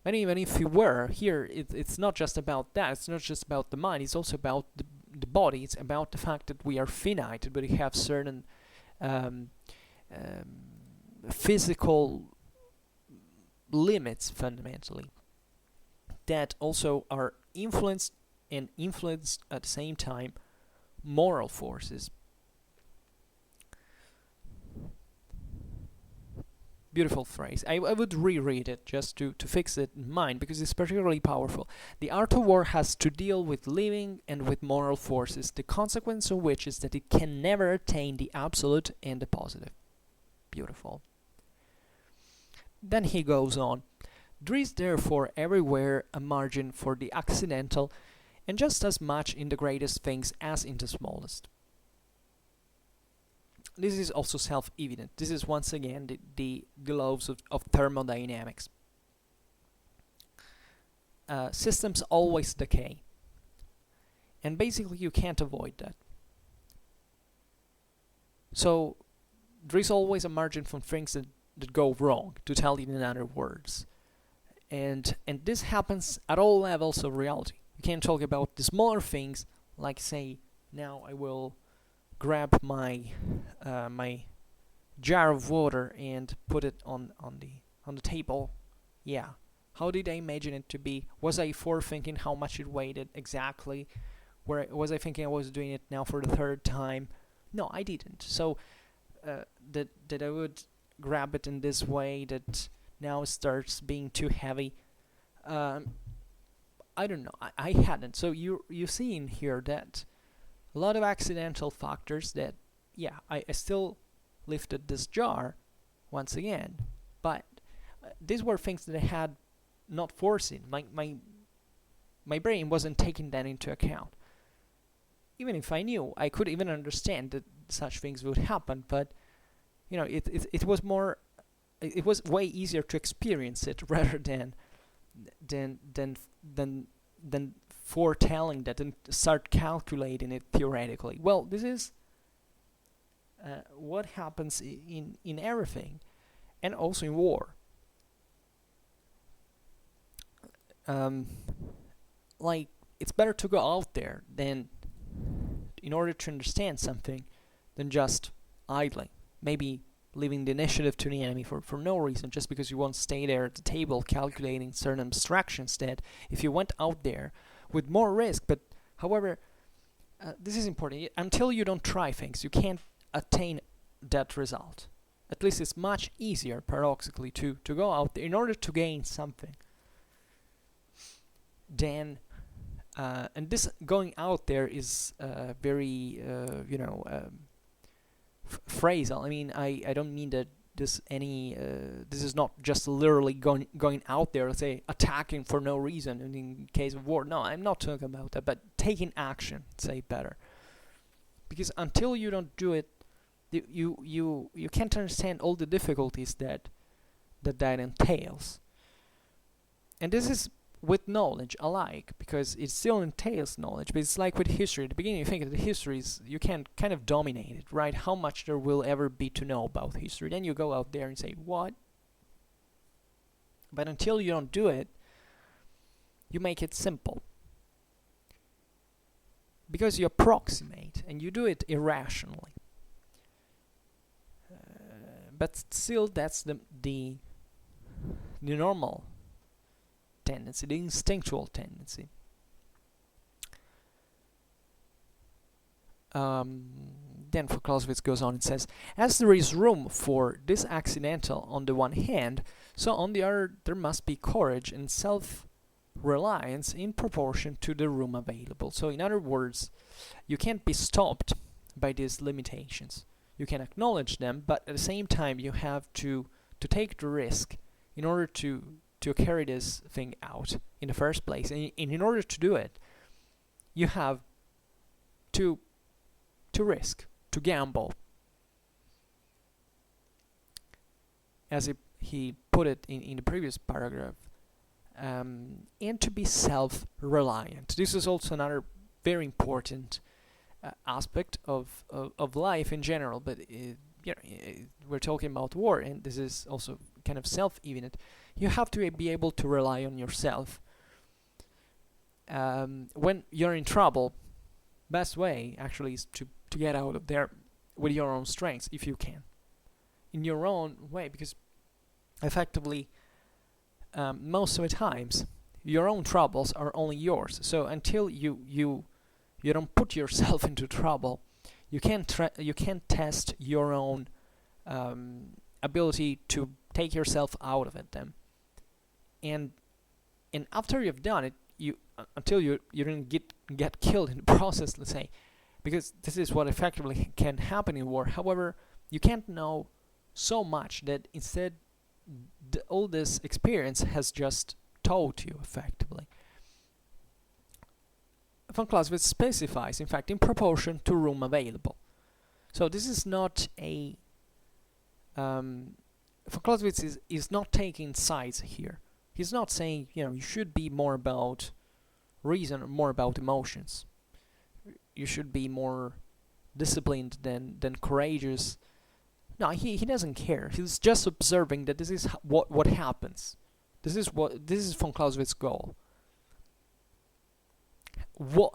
even if we were, here it's not just about that, it's not just about the mind, it's also about the body, it's about the fact that we are finite, but we have certain physical limits, fundamentally, that also are influenced at the same time moral forces. Beautiful phrase. I would reread it just to fix it in mind, because it's particularly powerful. The art of war has to deal with living and with moral forces, the consequence of which is that it can never attain the absolute and the positive. Beautiful. Then he goes on. There is therefore everywhere a margin for the accidental, and just as much in the greatest things as in the smallest. This is also self-evident. This is once again the laws of thermodynamics. Systems always decay. And basically you can't avoid that. So there is always a margin from things that go wrong, to tell it in other words. And this happens at all levels of reality. You can talk about the smaller things, like say, now I will grab my my jar of water and put it on the table. Yeah. How did I imagine it to be? Was I forethinking how much it weighed exactly? Was I thinking I was doing it now for the third time? No, I didn't. So that I would grab it in this way that now starts being too heavy. I don't know. I hadn't. So you see in here that a lot of accidental factors that, I still lifted this jar once again, but these were things that I had not foreseen. My brain wasn't taking that into account. Even if I knew, I could even understand that such things would happen, but it was more, it was way easier to experience it rather than foretelling that and start calculating it theoretically. Well, this is what happens in everything, and also in war. Like, it's better to go out there in order to understand something than just idling. Maybe leaving the initiative to the enemy for no reason, just because you won't stay there at the table calculating certain abstractions that if you went out there with more risk, but however, this is important, until you don't try things, you can't attain that result. At least it's much easier, paradoxically, to go out there in order to gain something. Then, and this going out there is very, phrasal. I mean, I don't mean that this is not just literally going out there, let's say, attacking for no reason in case of war. No, I'm not talking about that, but taking action, say better. Because until you don't do it, you can't understand all the difficulties that entails. And this is with knowledge alike, because it still entails knowledge, but it's like with history. At the beginning you think that the history is, you can kind of dominate it, right? How much there will ever be to know about history. Then you go out there and say, what? But until you don't do it, you make it simple. Because you approximate, and you do it irrationally. But still, that's the normal tendency, the instinctual tendency. Then for Clausewitz goes on and says, as there is room for this accidental on the one hand, so on the other there must be courage and self-reliance in proportion to the room available. So in other words, you can't be stopped by these limitations. You can acknowledge them, but at the same time you have to take the risk in order to carry this thing out in the first place. And in order to do it, you have to risk, to gamble. As he put it in the previous paragraph, and to be self-reliant. This is also another very important aspect of life in general, but we're talking about war, and this is also kind of self-evident. You have to be able to rely on yourself. When you're in trouble, best way actually is to get out of there with your own strengths, if you can, in your own way, because effectively most of the times your own troubles are only yours. So until you don't put yourself into trouble, you can't test your own ability to take yourself out of it then. And after you've done it, until you don't get killed in the process, let's say, because this is what effectively can happen in war. However, you can't know so much that instead all this experience has just taught you effectively. Von Clausewitz specifies, in fact, in proportion to room available. So this is not a... Von Clausewitz is not taking sides here. He's not saying, you should be more about reason or more about emotions. You should be more disciplined than courageous. No, he doesn't care. He's just observing that this is what happens. This is von Clausewitz's goal.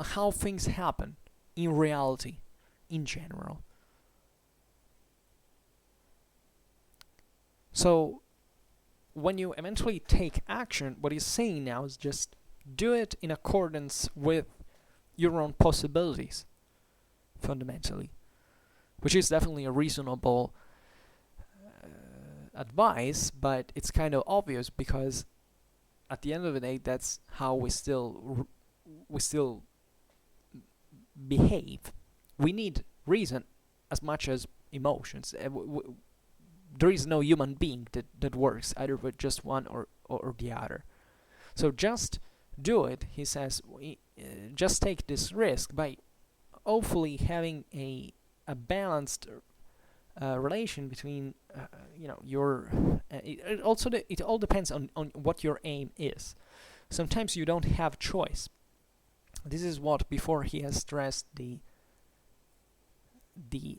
How things happen in reality, in general. So, when you eventually take action, what he's saying now is just do it in accordance with your own possibilities, fundamentally. Which is definitely a reasonable advice, but it's kind of obvious because at the end of the day, that's how we still behave. we need reason as much as emotions. There is no human being that works either with just one or the other. So just do it, he says. Just take this risk by hopefully having a balanced relation between your it all depends on what your aim is. Sometimes you don't have choice. This is what before he has stressed the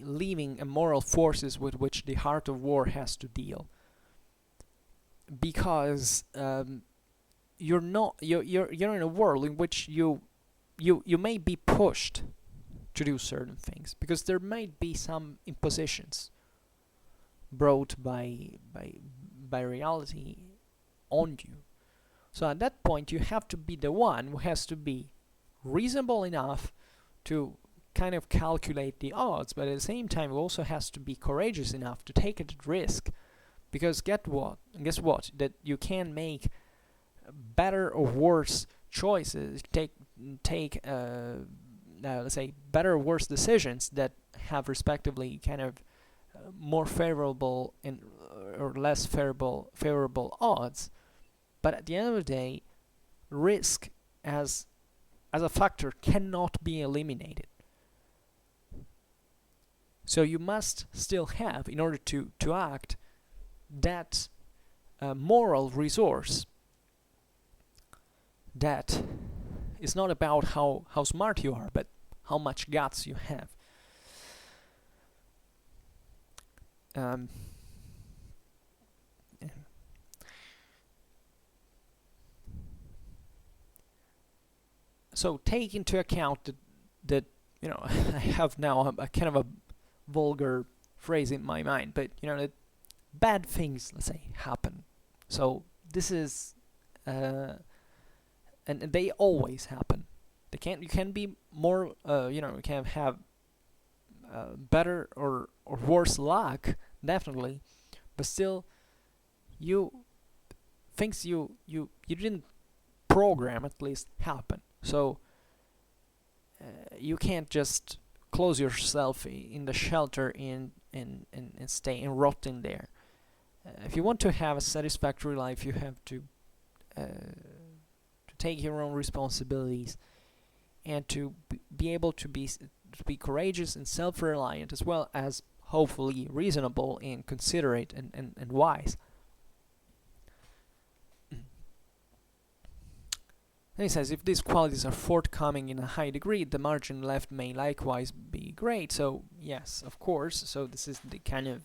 living and moral forces with which the heart of war has to deal, because you're in a world in which you may be pushed to do certain things, because there might be some impositions brought by reality on you. So at that point you have to be the one who has to be reasonable enough to kind of calculate the odds, but at the same time it also has to be courageous enough to take a risk, because guess what, that you can make better or worse choices, take let's say better or worse decisions that have respectively kind of more favorable and or less favorable odds. But at the end of the day, risk as a factor cannot be eliminated. So you must still have, in order to act, that moral resource that is not about how smart you are, but how much guts you have. So take into account that I have now a kind of a vulgar phrase in my mind, but that bad things, let's say, happen. So this is and they always happen. You can be more you can have better or worse luck, definitely, but still things you didn't program at least happen. So you can't just close yourself in the shelter and stay and rot in there. If you want to have a satisfactory life, you have to take your own responsibilities and to be able to be courageous and self-reliant, as well as hopefully reasonable and considerate and wise. Then he says, if these qualities are forthcoming in a high degree, the margin left may likewise be great. So yes, of course. So this is the kind of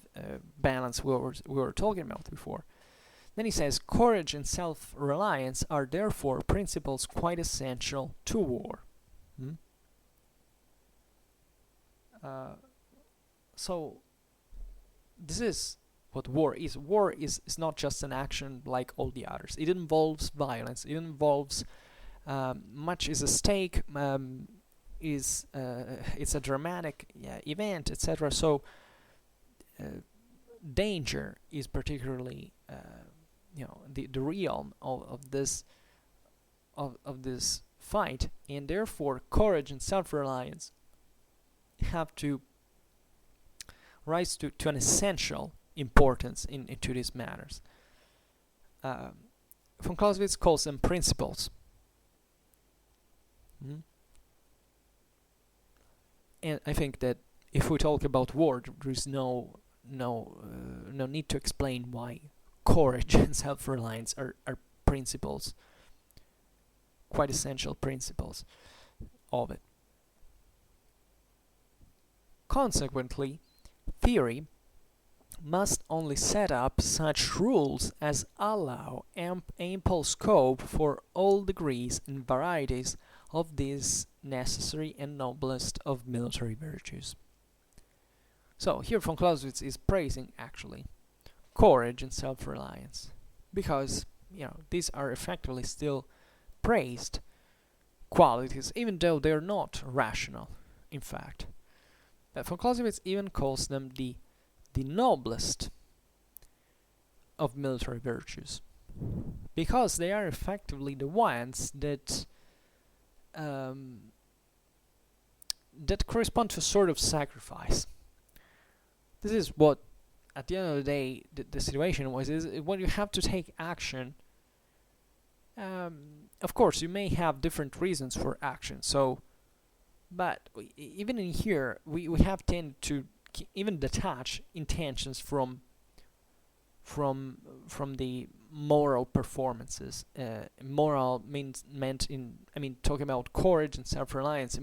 balance we were talking about before. Then he says, courage and self-reliance are therefore principles quite essential to war. So this is what war is. War is not just an action like all the others. It involves violence. It involves much is at stake. It's a dramatic event, etc. So danger is particularly the realm of this fight, and therefore courage and self-reliance have to rise to an essential importance into these matters. Von Clausewitz calls them principles. And I think that if we talk about war, there is no need to explain why courage and self-reliance are principles, quite essential principles of it. Consequently, theory must only set up such rules as allow ample scope for all degrees and varieties of these necessary and noblest of military virtues. So here von Clausewitz is praising actually courage and self-reliance, because these are effectively still praised qualities, even though they're not rational, in fact. Von Clausewitz even calls them the noblest of military virtues, because they are effectively the ones that that correspond to a sort of sacrifice. This is what, at the end of the day, the situation was, is when you have to take action. Of course, you may have different reasons for action, but even in here, we have tended to even detach intentions from the moral performances. Moral talking about courage and self-reliance.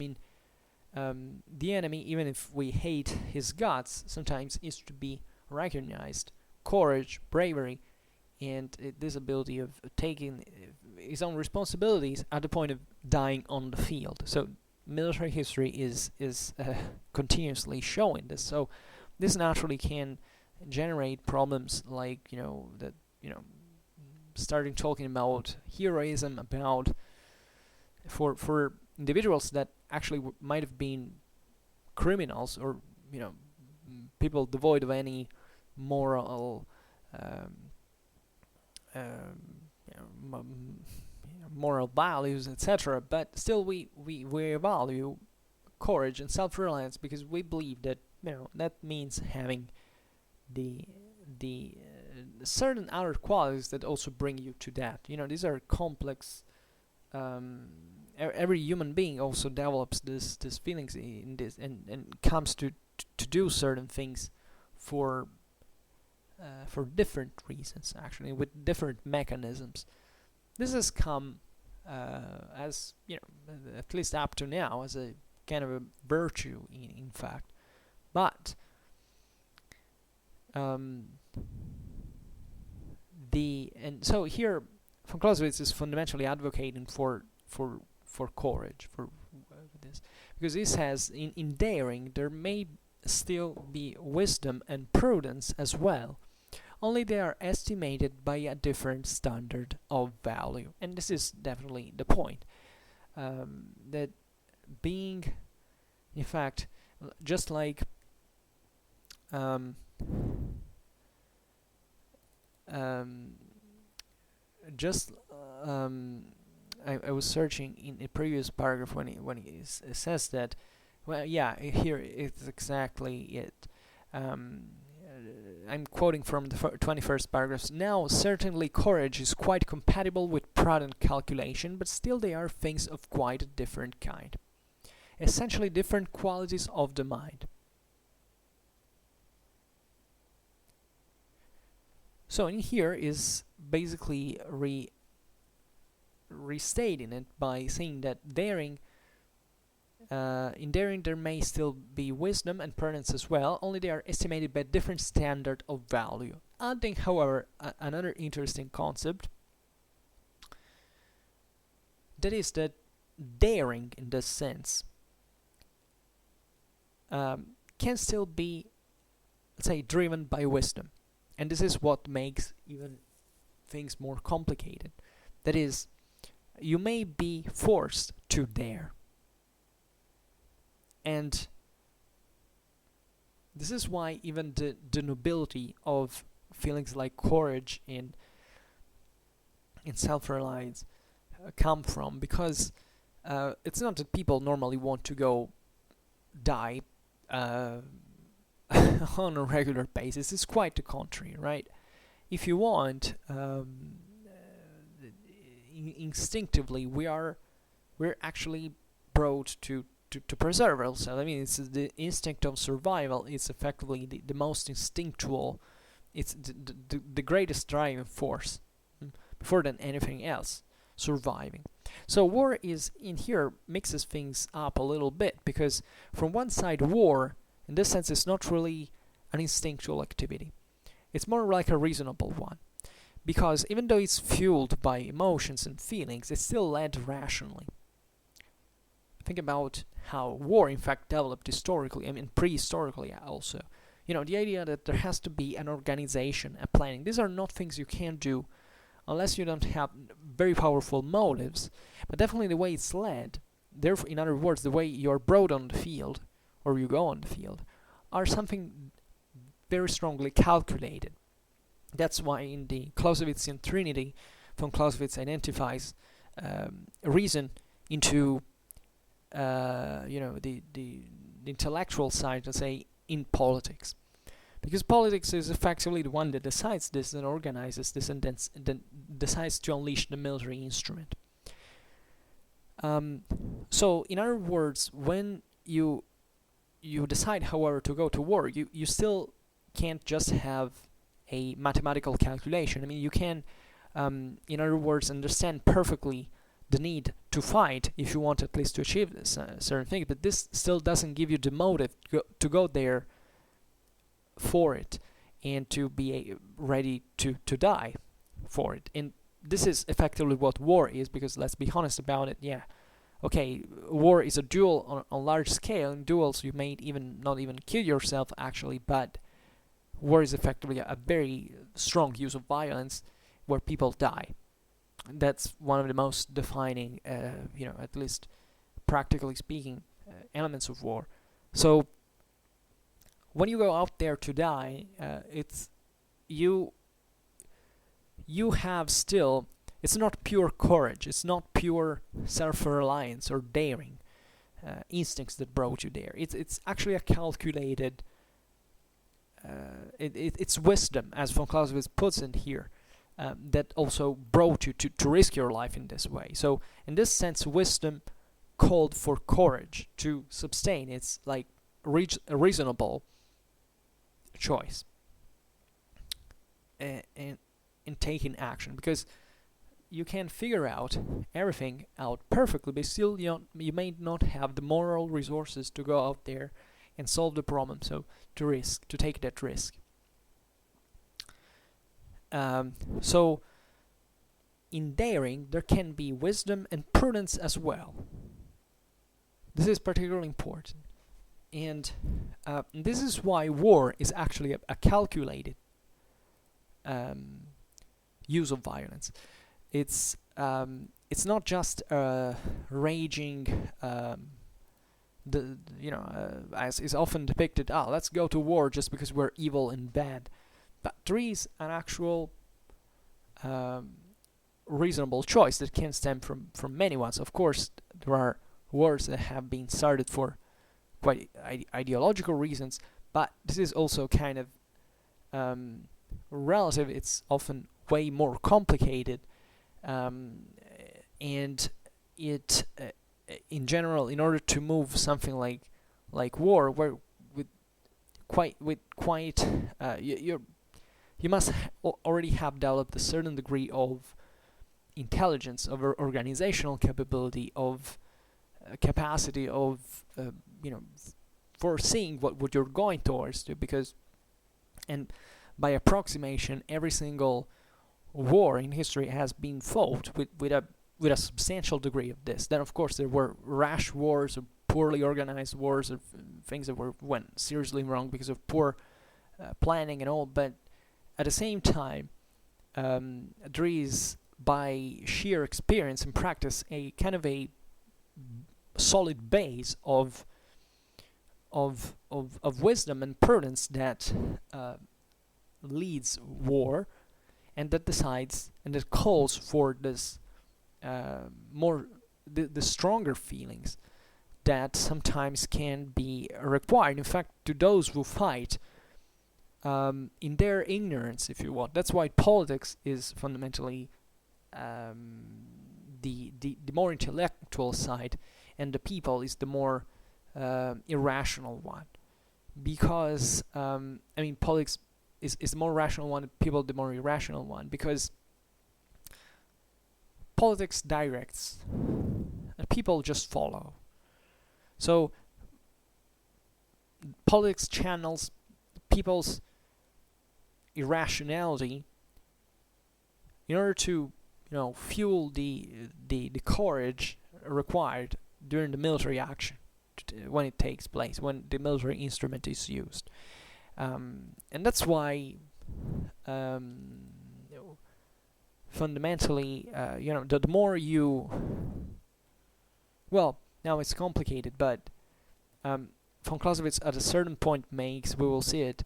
The enemy, even if we hate his guts, sometimes is to be recognized. Courage, bravery, and this ability of taking his own responsibilities at the point of dying on the field. So military history is continuously showing this. So this naturally can generate problems like starting talking about heroism, about for individuals that actually might have been criminals, or people devoid of any moral moral values, etc. But still, we value courage and self-reliance because we believe that that means having the certain outer qualities that also bring you to that. These are complex. Every human being also develops this feelings in this, and comes to do certain things for different reasons, actually, with different mechanisms. This has come as at least up to now, as a kind of a virtue in fact. But so here von Clausewitz is fundamentally advocating for courage, for this, because he says in daring there may still be wisdom and prudence as well, only they are estimated by a different standard of value. And this is definitely the point, that being, in fact, just like I was searching in a previous paragraph when he says that, well, yeah, here it's exactly it. I'm quoting from the 21st paragraph. Now, certainly courage is quite compatible with prudent calculation, but still they are things of quite a different kind. Essentially different qualities of the mind. So in here is basically restating it by saying that in daring there may still be wisdom and prudence as well, only they are estimated by a different standard of value. Adding, however, another interesting concept, that is that daring, in this sense, can still be, let's say, driven by wisdom. And this is what makes even things more complicated. That is, you may be forced to dare. And this is why even the nobility of feelings like courage and self-reliance come from, because it's not that people normally want to go die on a regular basis. It's quite the contrary, right? If you want, instinctively we're actually brought to preserve ourselves. I mean, it's the instinct of survival. It's effectively the most instinctual. It's the greatest driving force, before than anything else, surviving. So war is in here mixes things up a little bit, because from one side, war in this sense is not really an instinctual activity. It's more like a reasonable one, because even though it's fueled by emotions and feelings, it's still led rationally. Think about how war in fact developed historically, I mean prehistorically also. The idea that there has to be an organization, a planning. These are not things you can do unless you don't have very powerful motives, but definitely the way it's led, therefore, in other words, the way you're brought on the field, or you go on the field, are something very strongly calculated. That's why in the Clausewitzian Trinity, von Clausewitz identifies reason into the intellectual side, let's say, in politics. Because politics is effectively the one that decides this and organizes this and then decides to unleash the military instrument. So, in other words, when you decide, however, to go to war, you still can't just have a mathematical calculation. I mean, you can, in other words, understand perfectly the need to fight if you want at least to achieve this certain thing, but this still doesn't give you the motive to go there for it and to be ready to die for it. And this is effectively what war is, because let's be honest about it, okay, war is a duel on large scale. In duels you may not even kill yourself actually, but war is effectively a very strong use of violence where people die. That's one of the most defining, at least practically speaking, elements of war. So when you go out there to die, it's you have still, it's not pure courage, it's not pure self-reliance or daring instincts that brought you there. It's actually a calculated, it's wisdom, as von Clausewitz puts it here, that also brought you to risk your life in this way. So in this sense, wisdom called for courage to sustain. It's like a reasonable choice in taking action, because you can figure out everything out perfectly, but still you may not have the moral resources to go out there and solve the problem. So to take that risk. So in daring there can be wisdom and prudence as well. This is particularly important, and this is why war is actually a calculated use of violence. It's not just raging, as is often depicted. Let's go to war just because we're evil and bad. But there is an actual reasonable choice that can stem from many ones. Of course, there are wars that have been started for quite ideological reasons, but this is also kind of relative. It's often way more complicated, and it in general, in order to move something like war, where you must already have developed a certain degree of intelligence, of organizational capability, of capacity of foreseeing what you're going towards to, because, and by approximation, every single war in history has been fought with a substantial degree of this. Then of course there were rash wars or poorly organized wars, or things that went seriously wrong because of poor planning and all, but at the same time there is, by sheer experience and practice, a kind of a solid base of wisdom and prudence that leads war, and that decides and that calls for this the stronger feelings that sometimes can be required. In fact, to those who fight in their ignorance, if you want. That's why politics is fundamentally the more intellectual side, and the people is the more irrational one. Because politics is the more rational one, people the more irrational one, because politics directs and people just follow. So politics channels people's irrationality in order to fuel the courage required during the military action, when it takes place, when the military instrument is used. And that's why fundamentally the more you, well, now it's complicated, but von Clausewitz at a certain point makes, we will see it,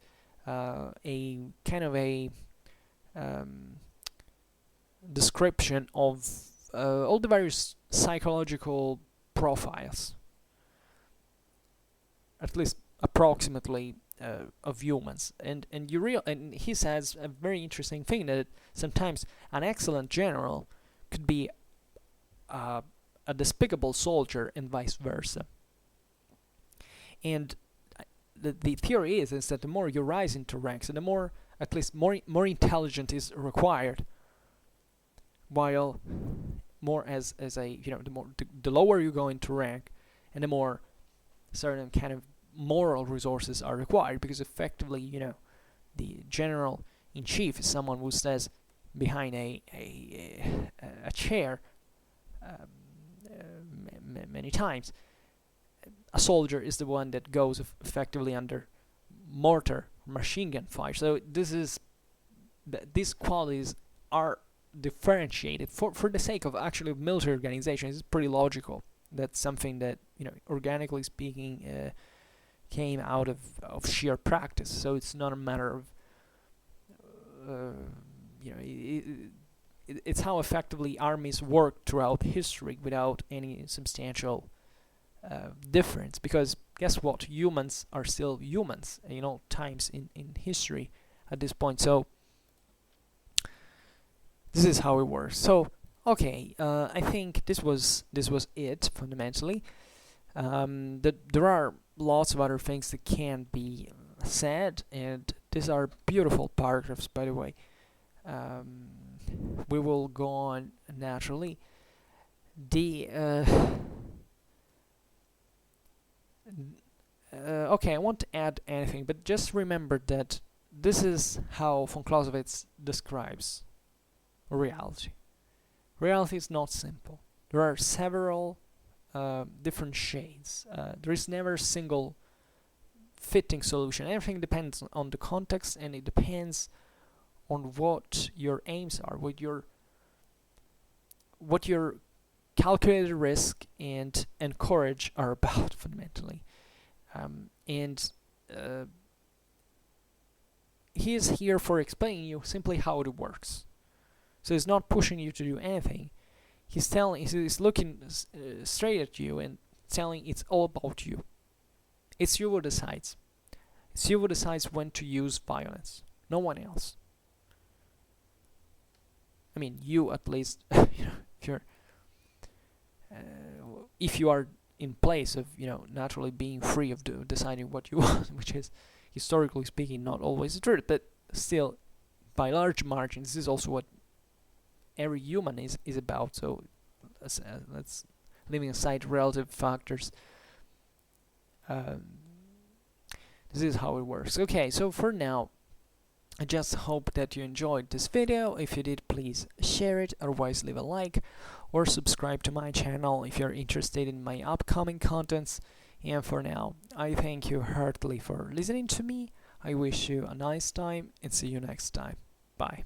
a kind of a description of all the various psychological profiles at least approximately, of humans. And he says a very interesting thing, that sometimes an excellent general could be a despicable soldier, and vice versa. And the theory is that the more you rise into ranks, and the more, at least more intelligence is required, while more as a, the lower you go into rank, and the more certain kind of moral resources are required, because effectively, the general in chief is someone who stands behind a chair many times. A soldier is the one that goes effectively under mortar, machine gun fire. So these qualities are differentiated for the sake of actually military organization. It's pretty logical. That's something that, organically speaking, came out of sheer practice. So it's not a matter of it's how effectively armies work throughout history without any substantial difference. Because guess what? Humans are still humans in all times in history at this point. So this is how it works. So okay, I think this was it fundamentally. There are lots of other things that can be said, and these are beautiful paragraphs, by the way. We will go on naturally. Okay, I won't add anything, but just remember that this is how von Clausewitz describes reality. Reality is not simple. There are several different shades. There is never a single fitting solution. Everything depends on the context, and it depends on what your aims are, what your calculated risk and courage are about fundamentally. He is here for explaining you simply how it works. So he's not pushing you to do anything. He's looking straight at you and telling it's all about you. It's you who decides. It's you who decides when to use violence. No one else. I mean, you at least, if you are in place of, naturally being free of deciding what you want, which is, historically speaking, not always the truth, but still, by large margins, this is also what every human is about. So let's leaving aside relative factors, this is how it works. Okay, so for now, I just hope that you enjoyed this video. If you did, please share it, otherwise leave a like or subscribe to my channel if you're interested in my upcoming contents. And for now, I thank you heartily for listening to me. I wish you a nice time and see you next time. Bye.